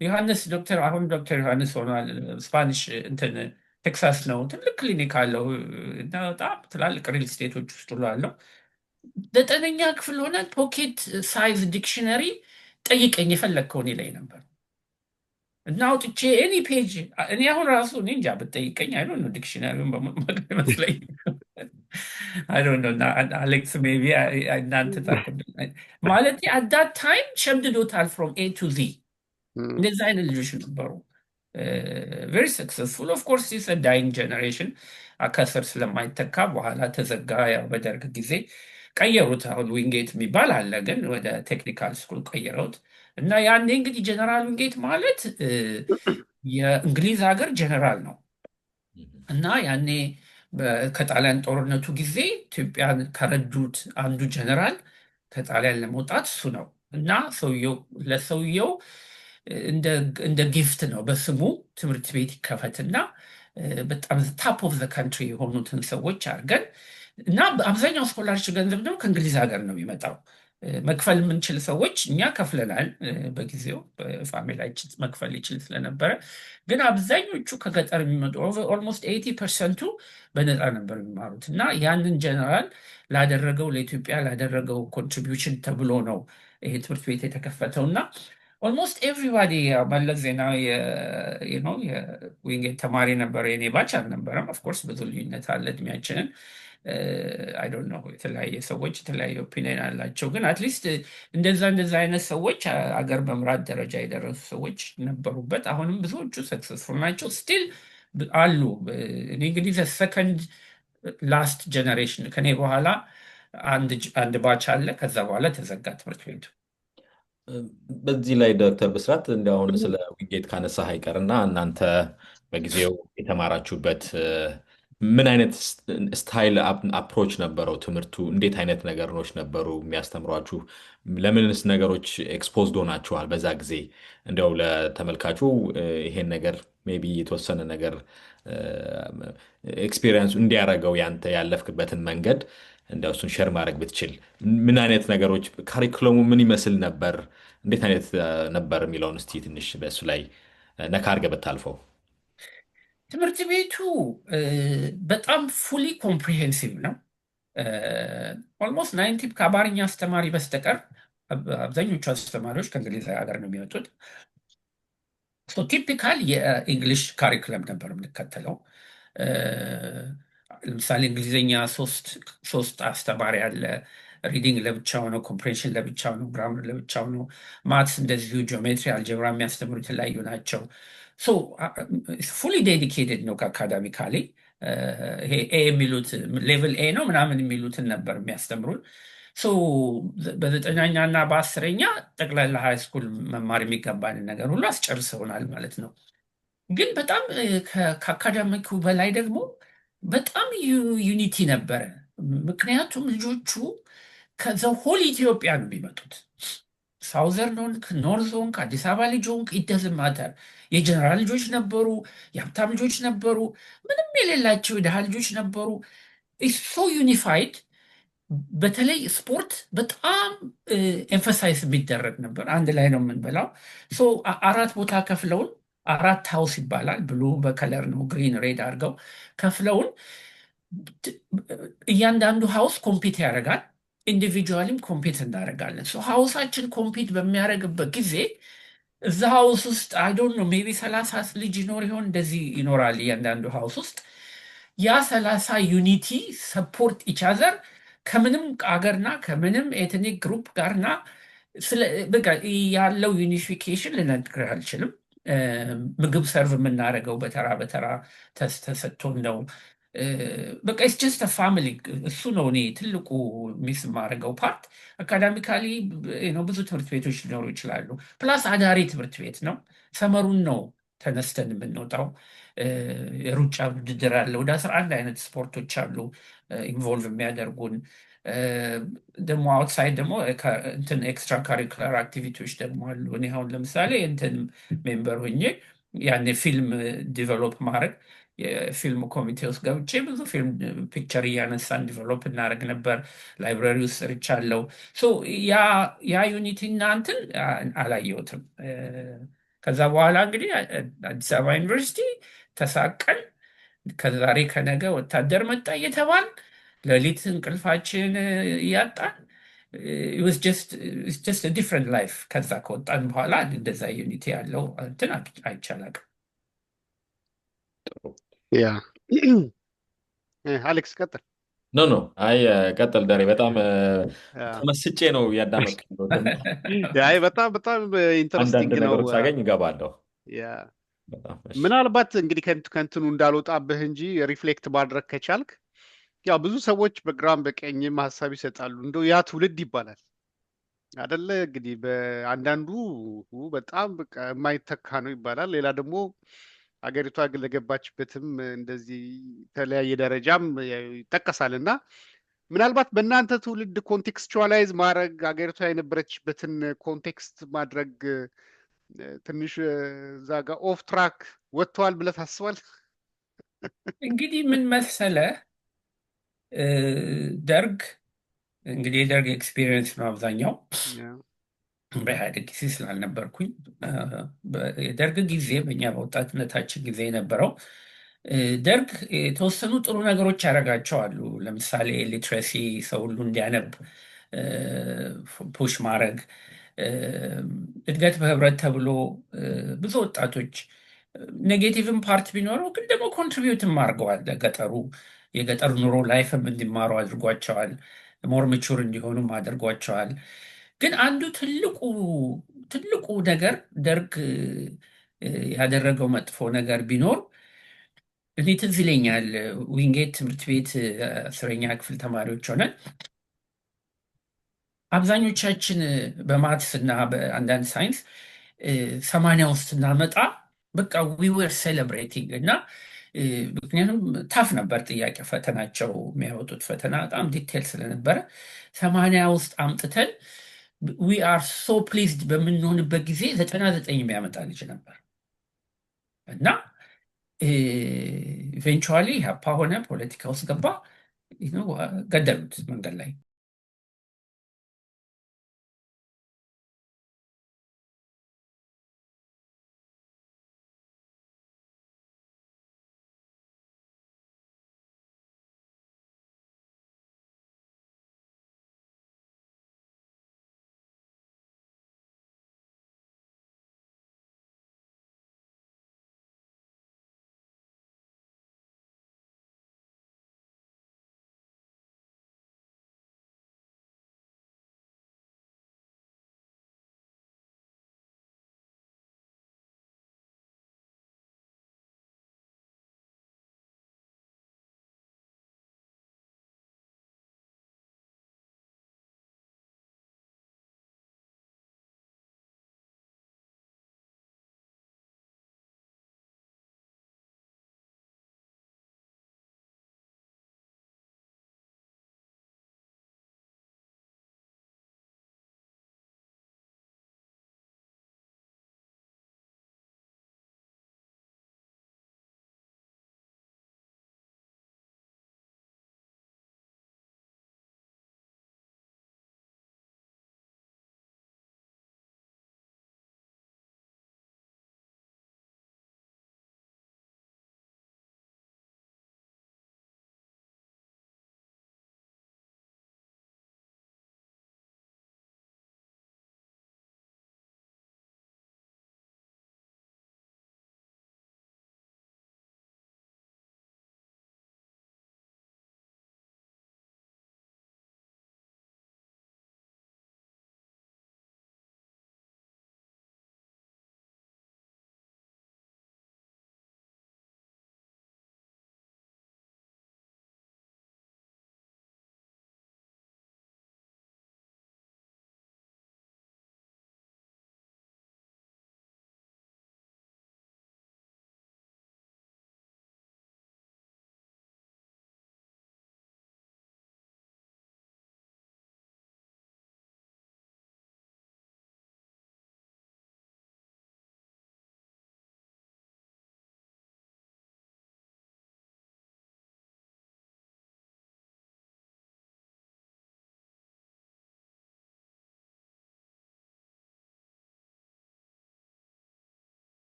ዮሐንስ አሁን ዶክተር ዮሐንስ ሆኗል። ስፓኒሽ እንትን ቴክሳስ ነው፣ ትልቅ ክሊኒክ አለው እና በጣም ትላልቅ ሪል ስቴቶች ውስጥ ሁሉ አለው። 9ኛ ክፍል ሆነን ፖኬት ሳይዝ ዲክሽነሪ ጠይቀኝ የፈለግከውን ይለኝ ነበር እና አውጥቼ ኤኒ ፔጅ እኔ አሁን ራሱ እኔ እንጃ ብትጠይቀኝ አይ ዶንት ኖ ዲክሽነሪውን በመማር ይመስለኝ አይ ዶንት ኖ አሌክስ ሜቢ እናንተ ታውቁ ማለት አት ዳት ታይም ሸምድዶታል ፍሮም ኤ ቱ ዚ። እንደዛ አይነት ልጆች ነበሩ። ቨሪ ሰክሰስፉል ኦፍ ኮርስ ኢስ ዳይንግ ጀነሬሽን። ከስር ስለማይተካ በኋላ ተዘጋ። ያው በደርግ ጊዜ ቀየሩት። አሁን ዊንጌት የሚባል አለ፣ ግን ወደ ቴክኒካል ስኩል ቀየረውት እና ያኔ እንግዲህ ጀነራል ዊንጌት ማለት የእንግሊዝ ሀገር ጀነራል ነው እና ያኔ ከጣሊያን ጦርነቱ ጊዜ ኢትዮጵያን ከረዱት አንዱ ጀነራል ከጣሊያን ለመውጣት እሱ ነው እና ለሰውየው እንደ ጊፍት ነው በስሙ ትምህርት ቤት ይከፈትና በጣም ታፕ ኦፍ ዘ ካንትሪ የሆኑትን ሰዎች አድርገን እና አብዛኛው ስኮላርሽፕ ገንዘብ ደግሞ ከእንግሊዝ ሀገር ነው የሚመጣው። መክፈል የምንችል ሰዎች እኛ ከፍለናል። በጊዜው ፋሚሊያችን መክፈል ይችል ስለነበረ፣ ግን አብዛኞቹ ከገጠር የሚመጡ ኦልሞስት 80%ቱ በነፃ ነበር የሚማሩት እና ያንን ጀነራል ላደረገው ለኢትዮጵያ ላደረገው ኮንትሪቢዩሽን ተብሎ ነው ይሄ ትምህርት ቤት የተከፈተው እና ኦልሞስት ኤቭሪባዲ መለስ ዜናዊ የዊንጌት ተማሪ ነበረ። የኔ ባች አልነበረም። ኦፍኮርስ ብዙ ልዩነት አለ እድሜያችንን። አይ ዶንት ኖ የተለያየ ሰዎች የተለያየ ኦፒኒየን አላቸው። ግን አትሊስት እንደዛ አይነት ሰዎች አገር በምራት ደረጃ የደረሱ ሰዎች ነበሩበት። አሁንም ብዙዎቹ ሰክሰስፉል ናቸው፣ ስቲል አሉ። እኔ እንግዲህ ሰከንድ ላስት ጀነሬሽን ከኔ በኋላ አንድ ባች አለ። ከዛ በኋላ ተዘጋ ትምህርት ቤቱ። በዚህ ላይ ዶክተር ብስራት እንዲያሁን ስለ ዊንጌት ካነሳህ አይቀርና እናንተ በጊዜው የተማራችሁበት ምን አይነት ስታይል አፕሮች ነበረው ትምህርቱ? እንዴት አይነት ነገሮች ነበሩ የሚያስተምሯችሁ? ለምንስ ነገሮች ኤክስፖዝድ ሆናችኋል በዛ ጊዜ? እንዲያው ለተመልካቹ ይሄን ነገር ሜይ ቢ የተወሰነ ነገር ኤክስፒሪየንሱ እንዲያደርገው ያንተ ያለፍክበትን መንገድ እንዲያው እሱን ሼር ማድረግ ብትችል። ምን አይነት ነገሮች ካሪኩለሙ ምን ይመስል ነበር? እንዴት አይነት ነበር የሚለውን እስቲ ትንሽ በእሱ ላይ ነካ አድርገህ ብታልፈው። ትምህርት ቤቱ በጣም ፉሊ ኮምፕሪሄንሲቭ ነው። ኦልሞስት 90 ከአማርኛ አስተማሪ በስተቀር አብዛኞቹ አስተማሪዎች ከእንግሊዝ ሀገር ነው የሚወጡት። ቲፒካል የእንግሊሽ ካሪኩለም ነበር የምንከተለው። ለምሳሌ እንግሊዝኛ ሶስት አስተማሪ አለ። ሪዲንግ ለብቻው ነው፣ ኮምፕሬንሽን ለብቻው ነው፣ ግራመር ለብቻው ነው። ማትስ እንደዚሁ፣ ጂኦሜትሪ፣ አልጀብራ የሚያስተምሩ የተለያዩ ናቸው። ፉሊ ዴዲኬትድ ነው ከአካዳሚካሊ። ይሄ ኤ የሚሉት ሌቭል ኤ ነው ምናምን የሚሉትን ነበር የሚያስተምሩን። ሶ በዘጠነኛ እና በአስረኛ ጠቅላላ ሃይ ስኩል መማር የሚገባንን ነገር ሁሉ አስጨርሰውናል ማለት ነው። ግን በጣም ከአካዳሚኩ በላይ ደግሞ በጣም ዩኒቲ ነበረ። ምክንያቱም ልጆቹ ከዘ ሆል ኢትዮጵያ ነው የሚመጡት። ሳውዘርን ሆንክ፣ ኖርዝ ሆንክ፣ አዲስ አበባ ልጅ ሆንክ ኢደዝን ማተር። የጀነራል ልጆች ነበሩ፣ የሀብታም ልጆች ነበሩ፣ ምንም የሌላቸው የድሃ ልጆች ነበሩ። ሶ ዩኒፋይድ። በተለይ ስፖርት በጣም ኤምፈሳይዝ የሚደረግ ነበር። አንድ ላይ ነው የምንበላው። ሶ አራት ቦታ ከፍለውን፣ አራት ሀውስ ይባላል። ብሉ በከለር ነው፣ ግሪን ሬድ አድርገው ከፍለውን እያንዳንዱ ሀውስ ኮምፒት ያደርጋል። ኢንዲቪጁዋሊም ኮምፒት እናደርጋለን። ሀውሳችን ኮምፒት በሚያደርግበት ጊዜ እዛ ሀውስ ውስጥ አይዶን ነው ሜይ ቢ 30 ልጅ ይኖር ይሆን፣ እንደዚህ ይኖራል እያንዳንዱ ሀውስ ውስጥ። ያ 30 ዩኒቲ ሰፖርት ኢቻዘር ከምንም አገርና ከምንም ኤትኒክ ግሩፕ ጋርና በቃ ያለው ዩኒፊኬሽን ልነግርህ አልችልም። ምግብ ሰርቭ የምናደርገው በተራ በተራ ተሰጥቶን ነው። በቃ ኢትስ ጀስት ፋሚሊ። እሱ ነው እኔ ትልቁ ሚስ የማደርገው ፓርት። አካዳሚካሊ ብዙ ትምህርት ቤቶች ሊኖሩ ይችላሉ። ፕላስ አዳሪ ትምህርት ቤት ነው። ሰመሩን ነው ተነስተን የምንወጣው። የሩጫ ውድድር አለ። ወደ 11 አይነት ስፖርቶች አሉ ኢንቮልቭ የሚያደርጉን። ደግሞ አውትሳይድ ደግሞ እንትን ኤክስትራ ካሪኩላር አክቲቪቲዎች ደግሞ አሉ። እኔ አሁን ለምሳሌ እንትን ሜምበር ሆኜ ያኔ ፊልም ዲቨሎፕ ማድረግ የፊልም ኮሚቴ ውስጥ ገብቼ ብዙ ፊልም ፒክቸር እያነሳን ዲቨሎፕ እናደርግ ነበር። ላይብራሪ ውስጥ ሰርቻለሁ። ያ ዩኒቲ እና እንትን አላየሁትም። ከዛ በኋላ እንግዲህ አዲስ አበባ ዩኒቨርሲቲ ተሳቀን ከዛሬ ከነገ ወታደር መጣ እየተባል ሌሊት እንቅልፋችን እያጣን ጀስት ዲፍረንት ላይፍ። ከዛ ከወጣን በኋላ እንደዛ ዩኒቲ ያለው እንትን አይቻላቅም። ያ አሌክስ ቀጥል። ኖ አይ ቀጥል ደሬ። በጣም ተመስጬ ነው ያዳመጥኩት። አይ በጣም በጣም ኢንተረስቲንግ አንዳንድ ነው። ነገሮች ሳገኝ እገባለሁ። ያ በጣም እሺ። ምናልባት እንግዲህ ከእንትኑ እንዳልወጣብህ እንጂ ሪፍሌክት ማድረግ ከቻልክ ያው ብዙ ሰዎች በግራም በቀኝም ሀሳብ ይሰጣሉ። እንደው ያ ትውልድ ይባላል አደለ? እንግዲህ በአንዳንዱ በጣም በቃ የማይተካ ነው ይባላል። ሌላ ደግሞ አገሪቷ ለገባችበትም እንደዚህ የተለያየ ደረጃም ይጠቀሳል። እና ምናልባት በእናንተ ትውልድ ኮንቴክስቹዋላይዝ ማድረግ አገሪቷ የነበረችበትን ኮንቴክስት ማድረግ ትንሽ እዛ ጋር ኦፍ ትራክ ወጥተዋል ብለህ ታስባለህ? እንግዲህ ምን መሰለህ፣ ደርግ እንግዲህ የደርግ ኤክስፒሪየንስ ነው አብዛኛው። በኢህአዴግ ጊዜ ስላልነበርኩኝ የደርግ ጊዜ በእኛ በወጣትነታችን ጊዜ የነበረው ደርግ የተወሰኑ ጥሩ ነገሮች ያደርጋቸዋሉ። ለምሳሌ ሊትሬሲ፣ ሰው ሁሉ እንዲያነብ ፑሽ ማድረግ፣ እድገት በህብረት ተብሎ ብዙ ወጣቶች ኔጌቲቭን ፓርት ቢኖረው ግን ደግሞ ኮንትሪቢዩትም አድርገዋል ለገጠሩ። የገጠር ኑሮ ላይፍም እንዲማሩ አድርጓቸዋል። ሞር ምቹር እንዲሆኑም አድርጓቸዋል። ግን አንዱ ትልቁ ነገር ደርግ ያደረገው መጥፎ ነገር ቢኖር እኔ ትዝ ይለኛል። ዊንጌት ትምህርት ቤት 10ኛ ክፍል ተማሪዎች ሆነን አብዛኞቻችን በማትስ እና በአንዳንድ ሳይንስ 80 ውስጥ እናመጣ በቃ ዊ ወር ሴሌብሬቲንግ። እና ምክንያቱም ታፍ ነበር ጥያቄ ፈተናቸው፣ የሚያወጡት ፈተና በጣም ዲቴል ስለነበረ 80 ውስጥ አምጥተን ዊ አር ሶ ፕሊዝድ በምንሆንበት ጊዜ 99 የሚያመጣ ልጅ ነበር። እና ኢቨንቹዋሊ ሀፓ ሆነ፣ ፖለቲካ ውስጥ ገባ፣ ገደሉት መንገድ ላይ።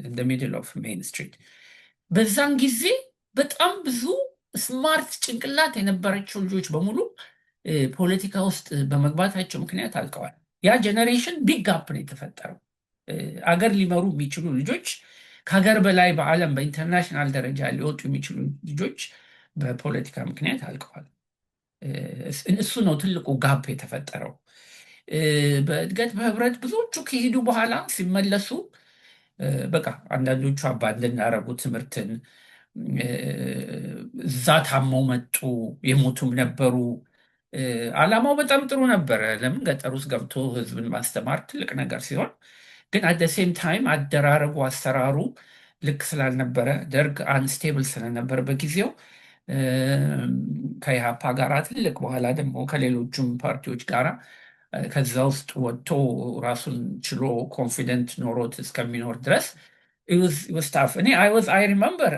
እንደ ሚድል ኦፍ ሜን ስትሪት። በዛን ጊዜ በጣም ብዙ ስማርት ጭንቅላት የነበራቸው ልጆች በሙሉ ፖለቲካ ውስጥ በመግባታቸው ምክንያት አልቀዋል። ያ ጀኔሬሽን ቢግ ጋፕ ነው የተፈጠረው። አገር ሊመሩ የሚችሉ ልጆች ከሀገር በላይ በዓለም በኢንተርናሽናል ደረጃ ሊወጡ የሚችሉ ልጆች በፖለቲካ ምክንያት አልቀዋል። እሱ ነው ትልቁ ጋፕ የተፈጠረው። በእድገት በህብረት ብዙዎቹ ከሄዱ በኋላ ሲመለሱ በቃ አንዳንዶቹ አባንድን ያደረጉ ትምህርትን፣ እዛ ታመው መጡ፣ የሞቱም ነበሩ። ዓላማው በጣም ጥሩ ነበረ። ለምን ገጠር ውስጥ ገብቶ ህዝብን ማስተማር ትልቅ ነገር ሲሆን፣ ግን አት ሴም ታይም አደራረጉ፣ አሰራሩ ልክ ስላልነበረ፣ ደርግ አንስቴብል ስለነበረ በጊዜው ከኢህአፓ ጋር ትልቅ በኋላ ደግሞ ከሌሎቹም ፓርቲዎች ጋር ከዛ ውስጥ ወጥቶ ራሱን ችሎ ኮንፊደንት ኖሮት እስከሚኖር ድረስ ስታፍ እኔ አይ ሪመምበር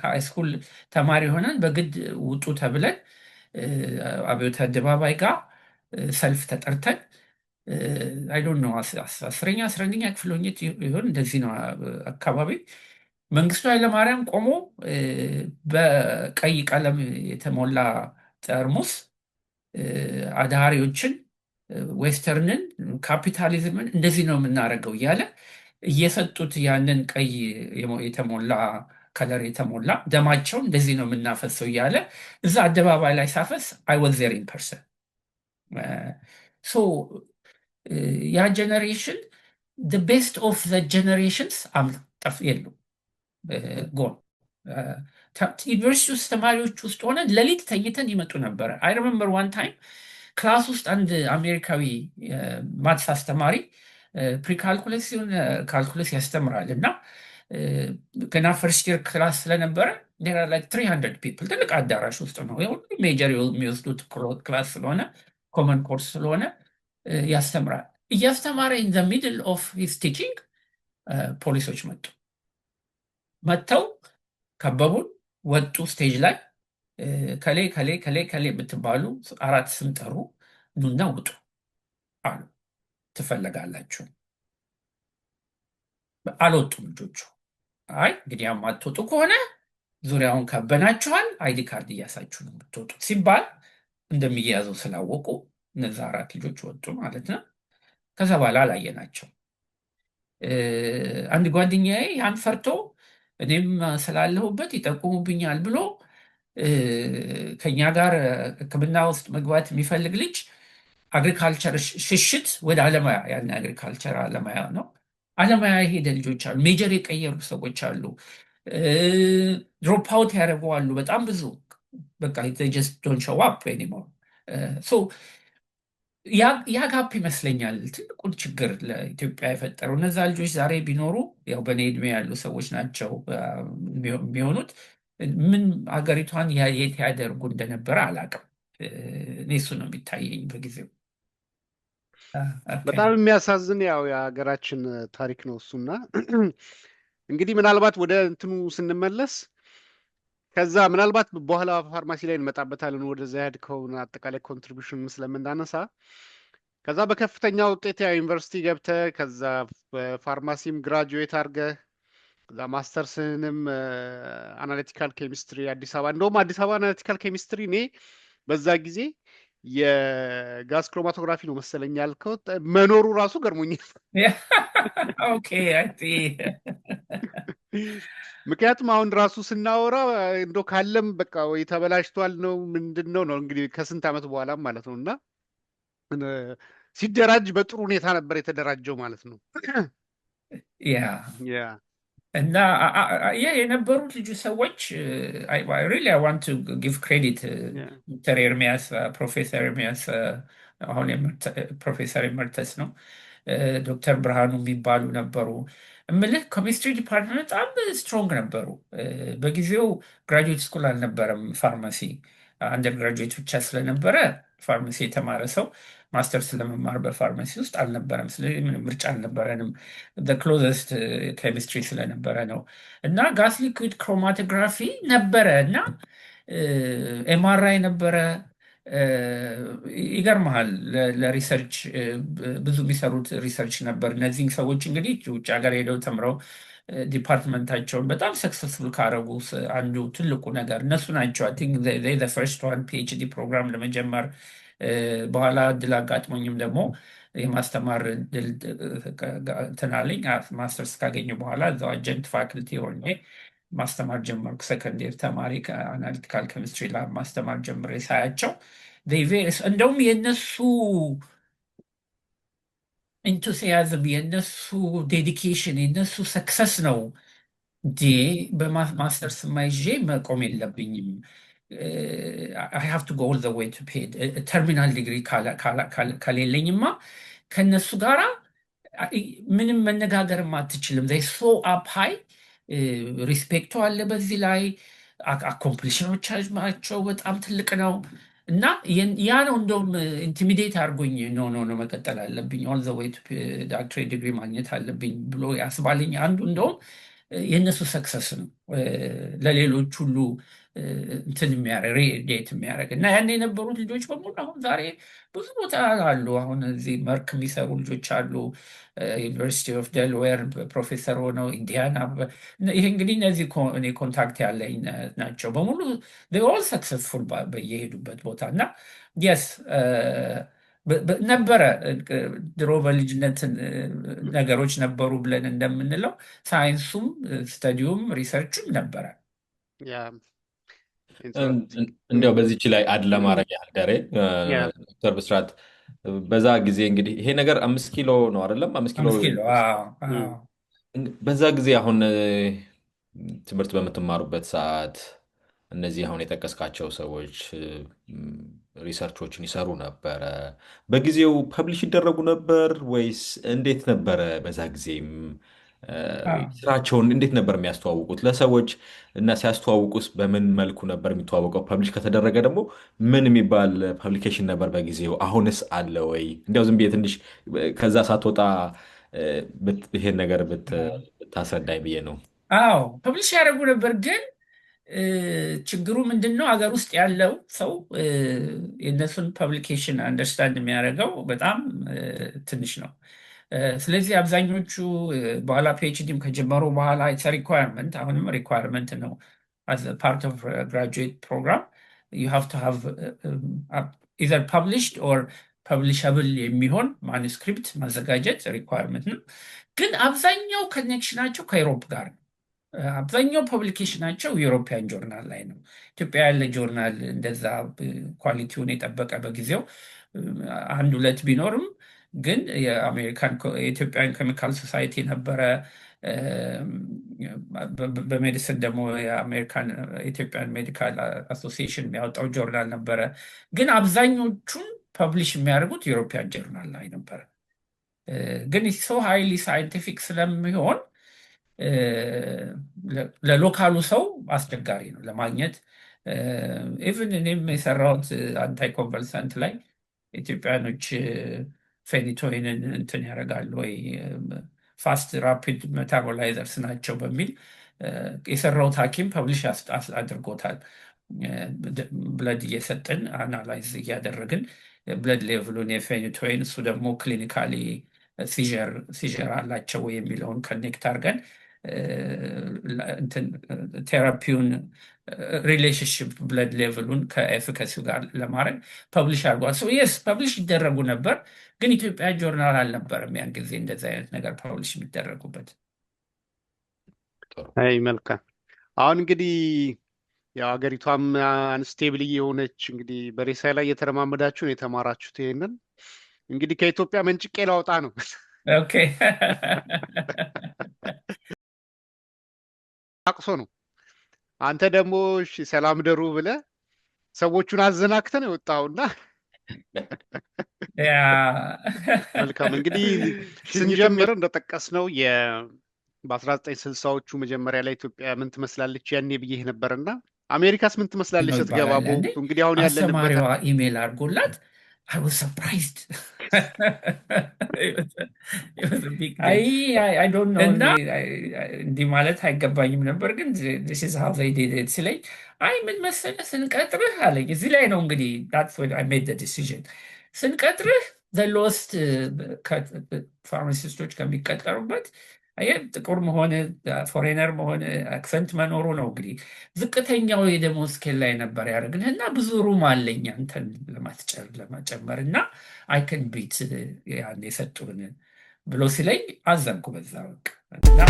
ሃይስኩል ተማሪ ሆነን በግድ ውጡ ተብለን አብዮት አደባባይ ጋር ሰልፍ ተጠርተን አይ ዶንት ኖ 10ኛ 11ኛ ክፍል ሆኜ ይሆን እንደዚህ ነው አካባቢ መንግስቱ ኃይለማርያም ቆሞ በቀይ ቀለም የተሞላ ጠርሙስ አድሃሪዎችን፣ ዌስተርንን፣ ካፒታሊዝምን እንደዚህ ነው የምናደርገው እያለ እየሰጡት ያንን ቀይ የተሞላ ከለር የተሞላ ደማቸውን እንደዚህ ነው የምናፈሰው እያለ እዛ አደባባይ ላይ ሳፈስ አይ ዋዝ ዜር ኢን ፐርሰን። ሶ ያ ጀኔሬሽን ቤስት ኦፍ ዘ ጀኔሬሽንስ አምጠፍ የሉ ጎን ዩኒቨርሲቲ ውስጥ ተማሪዎች ውስጥ ሆነን ሌሊት ተኝተን ይመጡ ነበረ። አይ ሪመምበር ዋን ታይም ክላስ ውስጥ አንድ አሜሪካዊ ማትስ አስተማሪ ፕሪካልኩለስ ሲሆን ካልኩለስ ያስተምራል እና ገና ፈርስት ይር ክላስ ስለነበረ ላይክ 300 ፒፕል ትልቅ አዳራሽ ውስጥ ነው። ሁሉም ሜጀር የሚወስዱት ክላስ ስለሆነ ኮመን ኮርስ ስለሆነ ያስተምራል። እያስተማረ ኢን ዘ ሚድል ኦፍ ሂዝ ቲቺንግ ፖሊሶች መጥተው ከበቡን፣ ወጡ። ስቴጅ ላይ ከሌ ከሌ ከሌ ከሌ የምትባሉ 4 ስም ጠሩ፣ ኑና ውጡ አሉ። ትፈለጋላችሁ። አልወጡም ልጆቹ። አይ እንግዲህ የማትወጡ ከሆነ ዙሪያውን ከበናችኋል፣ አይዲ ካርድ እያሳችሁ ነው የምትወጡት ሲባል እንደሚያያዘው ስላወቁ እነዛ 4 ልጆች ወጡ ማለት ነው። ከዛ በኋላ አላየናቸው። አንድ ጓደኛዬ ያን ፈርቶ እኔም ስላለሁበት ይጠቁሙብኛል ብሎ ከኛ ጋር ሕክምና ውስጥ መግባት የሚፈልግ ልጅ አግሪካልቸር ሽሽት ወደ አለማያ፣ ያን አግሪካልቸር አለማያ ነው። አለማያ የሄደ ልጆች አሉ። ሜጀር የቀየሩ ሰዎች አሉ። ድሮፕ አውት ያደረጉ አሉ። በጣም ብዙ በቃ ጀስት ዶንት ሾው አፕ ኤኒሞር። ያ ጋፕ ይመስለኛል ትልቁን ችግር ለኢትዮጵያ የፈጠረው። እነዛ ልጆች ዛሬ ቢኖሩ ያው በእኔ ዕድሜ ያሉ ሰዎች ናቸው የሚሆኑት። ምን ሀገሪቷን የት ያደርጉ እንደነበረ አላውቅም። እኔ እሱ ነው የሚታየኝ በጊዜው። በጣም የሚያሳዝን ያው የሀገራችን ታሪክ ነው እሱና እንግዲህ ምናልባት ወደ እንትኑ ስንመለስ ከዛ ምናልባት በኋላ ፋርማሲ ላይ እንመጣበታለን። ወደዛ ያድከውን አጠቃላይ ኮንትሪቢሽን ስለምናነሳ ከዛ በከፍተኛ ውጤት ያው ዩኒቨርሲቲ ገብተህ ከዛ በፋርማሲም ግራጁዌት አድርገህ ከዛ ማስተርስንም አናሊቲካል ኬሚስትሪ አዲስ አበባ፣ እንደውም አዲስ አበባ አናሊቲካል ኬሚስትሪ እኔ በዛ ጊዜ የጋዝ ክሮማቶግራፊ ነው መሰለኝ ያልከው መኖሩ ራሱ ገርሞኛል። ኦኬ ምክንያቱም አሁን ራሱ ስናወራ እንዶ ካለም በቃ ወይ ተበላሽቷል ነው ምንድን ነው እንግዲህ ከስንት ዓመት በኋላ ማለት ነው። እና ሲደራጅ በጥሩ ሁኔታ ነበር የተደራጀው ማለት ነው። ያ እና የነበሩት ልጁ ሰዎች ሪሊ አይ ዋንት ቱ ጊቭ ክሬዲት ዶክተር ኤርሚያስ፣ ፕሮፌሰር ኤርሚያስ አሁን ፕሮፌሰር ኤመርተስ ነው፣ ዶክተር ብርሃኑ የሚባሉ ነበሩ። እምልህ ኬሚስትሪ ዲፓርትመንት በጣም ስትሮንግ ነበሩ። በጊዜው ግራጁዌት ስኩል አልነበረም ፋርማሲ፣ አንደር ግራጁዌት ብቻ ስለነበረ ፋርማሲ የተማረ ሰው ማስተርስ ለመማር በፋርማሲ ውስጥ አልነበረም። ስለዚህ ምንም ምርጫ አልነበረንም። ክሎዘስት ኬሚስትሪ ስለነበረ ነው። እና ጋስ ሊኩዊድ ክሮማቶግራፊ ነበረ እና ኤምአርአይ ነበረ። ይገርመሃል ለሪሰርች ብዙ የሚሰሩት ሪሰርች ነበር። እነዚህን ሰዎች እንግዲህ ውጭ ሀገር ሄደው ተምረው ዲፓርትመንታቸውን በጣም ሰክሰስፉል ካረጉ አንዱ ትልቁ ነገር እነሱ ናቸው። አይ ቲንክ ፈርስት ዋን ፒኤችዲ ፕሮግራም ለመጀመር በኋላ እድል አጋጥሞኝም ደግሞ የማስተማር እድል እንትን አለኝ። ማስተርስ ካገኘ በኋላ እዛው አጀንት ፋክልቲ ሆኜ ማስተማር ጀመርኩ። ሰከንድ ይር ተማሪ ከአናሊቲካል ኬሚስትሪ ላብ ማስተማር ጀምሬ ሳያቸው እንደውም የነሱ ኢንቱሲያዝም የነሱ ዴዲኬሽን የነሱ ሰክሰስ ነው እንዴ በማስተርስ ማይዤ መቆም የለብኝም። አይ ሃቭ ቱ ጎ ኦል ዘ ዌይ ቱ ፔድ ተርሚናል ዲግሪ ከሌለኝማ ከነሱ ጋራ ምንም መነጋገርም አትችልም። ዘይ ሶ አፕ ሃይ ሪስፔክቱ አለ። በዚህ ላይ አኮምፕሊሽኖቻቸው በጣም ትልቅ ነው እና ያ ነው እንደውም ኢንቲሚዴት አድርጎኝ ኖ መቀጠል አለብኝ ኦል ዘ ዌይ ቱ ዶክትሬት ዲግሪ ማግኘት አለብኝ ብሎ ያስባልኝ አንዱ እንደውም የእነሱ ሰክሰስ ነው ለሌሎች ሁሉ እንትን የሚያደርግ ሬዲየት የሚያደርግ እና ያን የነበሩት ልጆች በሙሉ አሁን ዛሬ ብዙ ቦታ አሉ። አሁን እዚህ መርክ የሚሰሩ ልጆች አሉ። ዩኒቨርሲቲ ኦፍ ዴልዌር ፕሮፌሰር ሆነው ኢንዲያና። ይሄ እንግዲህ እነዚህ እኔ ኮንታክት ያለኝ ናቸው በሙሉ ኦል ሰክሰስፉል በየሄዱበት ቦታ እና የስ ነበረ ድሮ በልጅነት ነገሮች ነበሩ ብለን እንደምንለው ሳይንሱም ስተዲውም ሪሰርቹም ነበረ። እንዲያው በዚች ላይ አድ ለማድረግ ያህል ደሬ ዶክተር ብስራት በዛ ጊዜ እንግዲህ ይሄ ነገር 5 ኪሎ ነው አይደለም? 5 ኪሎ በዛ ጊዜ አሁን ትምህርት በምትማሩበት ሰዓት እነዚህ አሁን የጠቀስካቸው ሰዎች ሪሰርቾችን ይሰሩ ነበረ? በጊዜው ፐብሊሽ ይደረጉ ነበር ወይስ እንዴት ነበረ? በዛ ጊዜም ስራቸውን እንዴት ነበር የሚያስተዋውቁት ለሰዎች? እና ሲያስተዋውቁስ በምን መልኩ ነበር የሚተዋወቀው? ፐብሊሽ ከተደረገ ደግሞ ምን የሚባል ፐብሊኬሽን ነበር በጊዜው? አሁንስ አለ ወይ? እንዲያው ዝም ብዬ ትንሽ ከዛ ሳትወጣ ይሄን ነገር ብታስረዳኝ ብዬ ነው። አዎ ፐብሊሽ ያደረጉ ነበር ግን ችግሩ ምንድን ነው? ሀገር ውስጥ ያለው ሰው የእነሱን ፐብሊኬሽን አንደርስታንድ የሚያደርገው በጣም ትንሽ ነው። ስለዚህ አብዛኞቹ በኋላ ፒኤችዲም ከጀመሩ በኋላ ሪኳየርመንት አሁንም ሪኳየርመንት ነው። ፓርት ኦፍ ግራጁዌት ፕሮግራም ዩ ሃቭ ቱ ሃቭ ኢዘር ፐብሊሽድ ኦር ፐብሊሸብል የሚሆን ማኑስክሪፕት ማዘጋጀት ሪኳየርመንት ነው። ግን አብዛኛው ኮኔክሽናቸው ከዩሮፕ ጋር ነው። አብዛኛው ፐብሊኬሽናቸው ዩሮፒያን ጆርናል ላይ ነው። ኢትዮጵያ ያለ ጆርናል እንደዛ ኳሊቲውን የጠበቀ በጊዜው አንድ ሁለት ቢኖርም ግን የኢትዮጵያን ኬሚካል ሶሳይቲ ነበረ። በሜዲሲን ደግሞ የኢትዮጵያን ሜዲካል አሶሲዬሽን የሚያወጣው ጆርናል ነበረ። ግን አብዛኞቹን ፐብሊሽ የሚያደርጉት ዩሮፒያን ጆርናል ላይ ነበረ። ግን ሰው ሃይሊ ሳይንቲፊክ ስለሚሆን ለሎካሉ ሰው አስቸጋሪ ነው ለማግኘት። ኢቭን እኔም የሰራሁት አንታይ ኮንቨልሳንት ላይ ኢትዮጵያኖች ፌኒቶይንን እንትን ያደርጋሉ ወይ ፋስት ራፒድ ሜታቦላይዘርስ ናቸው በሚል የሰራሁት ሐኪም ፐብሊሽ አድርጎታል። ብለድ እየሰጠን አናላይዝ እያደረግን ብለድ ሌቭሉን የፌኒቶይን እሱ ደግሞ ክሊኒካሊ ሲዥር አላቸው የሚለውን ከኔክት አድርገን ቴራፒውን ሪሌሽንሽፕ ብለድ ሌቭሉን ከኤፊካሲው ጋር ለማድረግ ፐብሊሽ አድርጓል። የስ ፐብሊሽ ይደረጉ ነበር፣ ግን ኢትዮጵያ ጆርናል አልነበረም ያን ጊዜ እንደዚህ አይነት ነገር ፐብሊሽ የሚደረጉበት። አይ መልካም። አሁን እንግዲህ ያው ሀገሪቷም አንስቴብል የሆነች እንግዲህ በሬሳ ላይ እየተረማመዳችሁ ነው የተማራችሁት። ይሄንን እንግዲህ ከኢትዮጵያ መንጭቄ ላውጣ ነው። ኦኬ አቅሶ ነው። አንተ ደግሞ ሰላም ደሩ ብለህ ሰዎቹን አዘናክተን የወጣውና መልካም። እንግዲህ ስንጀምር እንደጠቀስነው በ1960ዎቹ መጀመሪያ ላይ ኢትዮጵያ ምን ትመስላለች ያኔ ብዬህ ነበርና አሜሪካስ ምን ትመስላለች ስትገባ በወቅቱ? እንግዲህ አሁን ያለንበት አስተማሪዋ ኢሜል አድርጎላት I was surprised. I don't know. እንዲህ ማለት አይገባኝም ነበር ግን this is how they did it ሲለኝ አይ ምን መሰለህ ስንቀጥርህ አለኝ። እዚህ ላይ ነው እንግዲህ that's when I made the decision. ስንቀጥርህ the lowest ፋርማሲስቶች ከሚቀጠሩበት አየህ ጥቁር መሆን ፎሬነር መሆን አክሰንት መኖሩ ነው እንግዲህ ዝቅተኛው የደሞዝ ስኬል ላይ ነበር ያደረግንህ እና ብዙ ሩም አለኝ አንተን ለመጨመር እና አይከን ቢት ያን የሰጡን ብሎ ሲለኝ አዘንኩ በዛ በቃ እና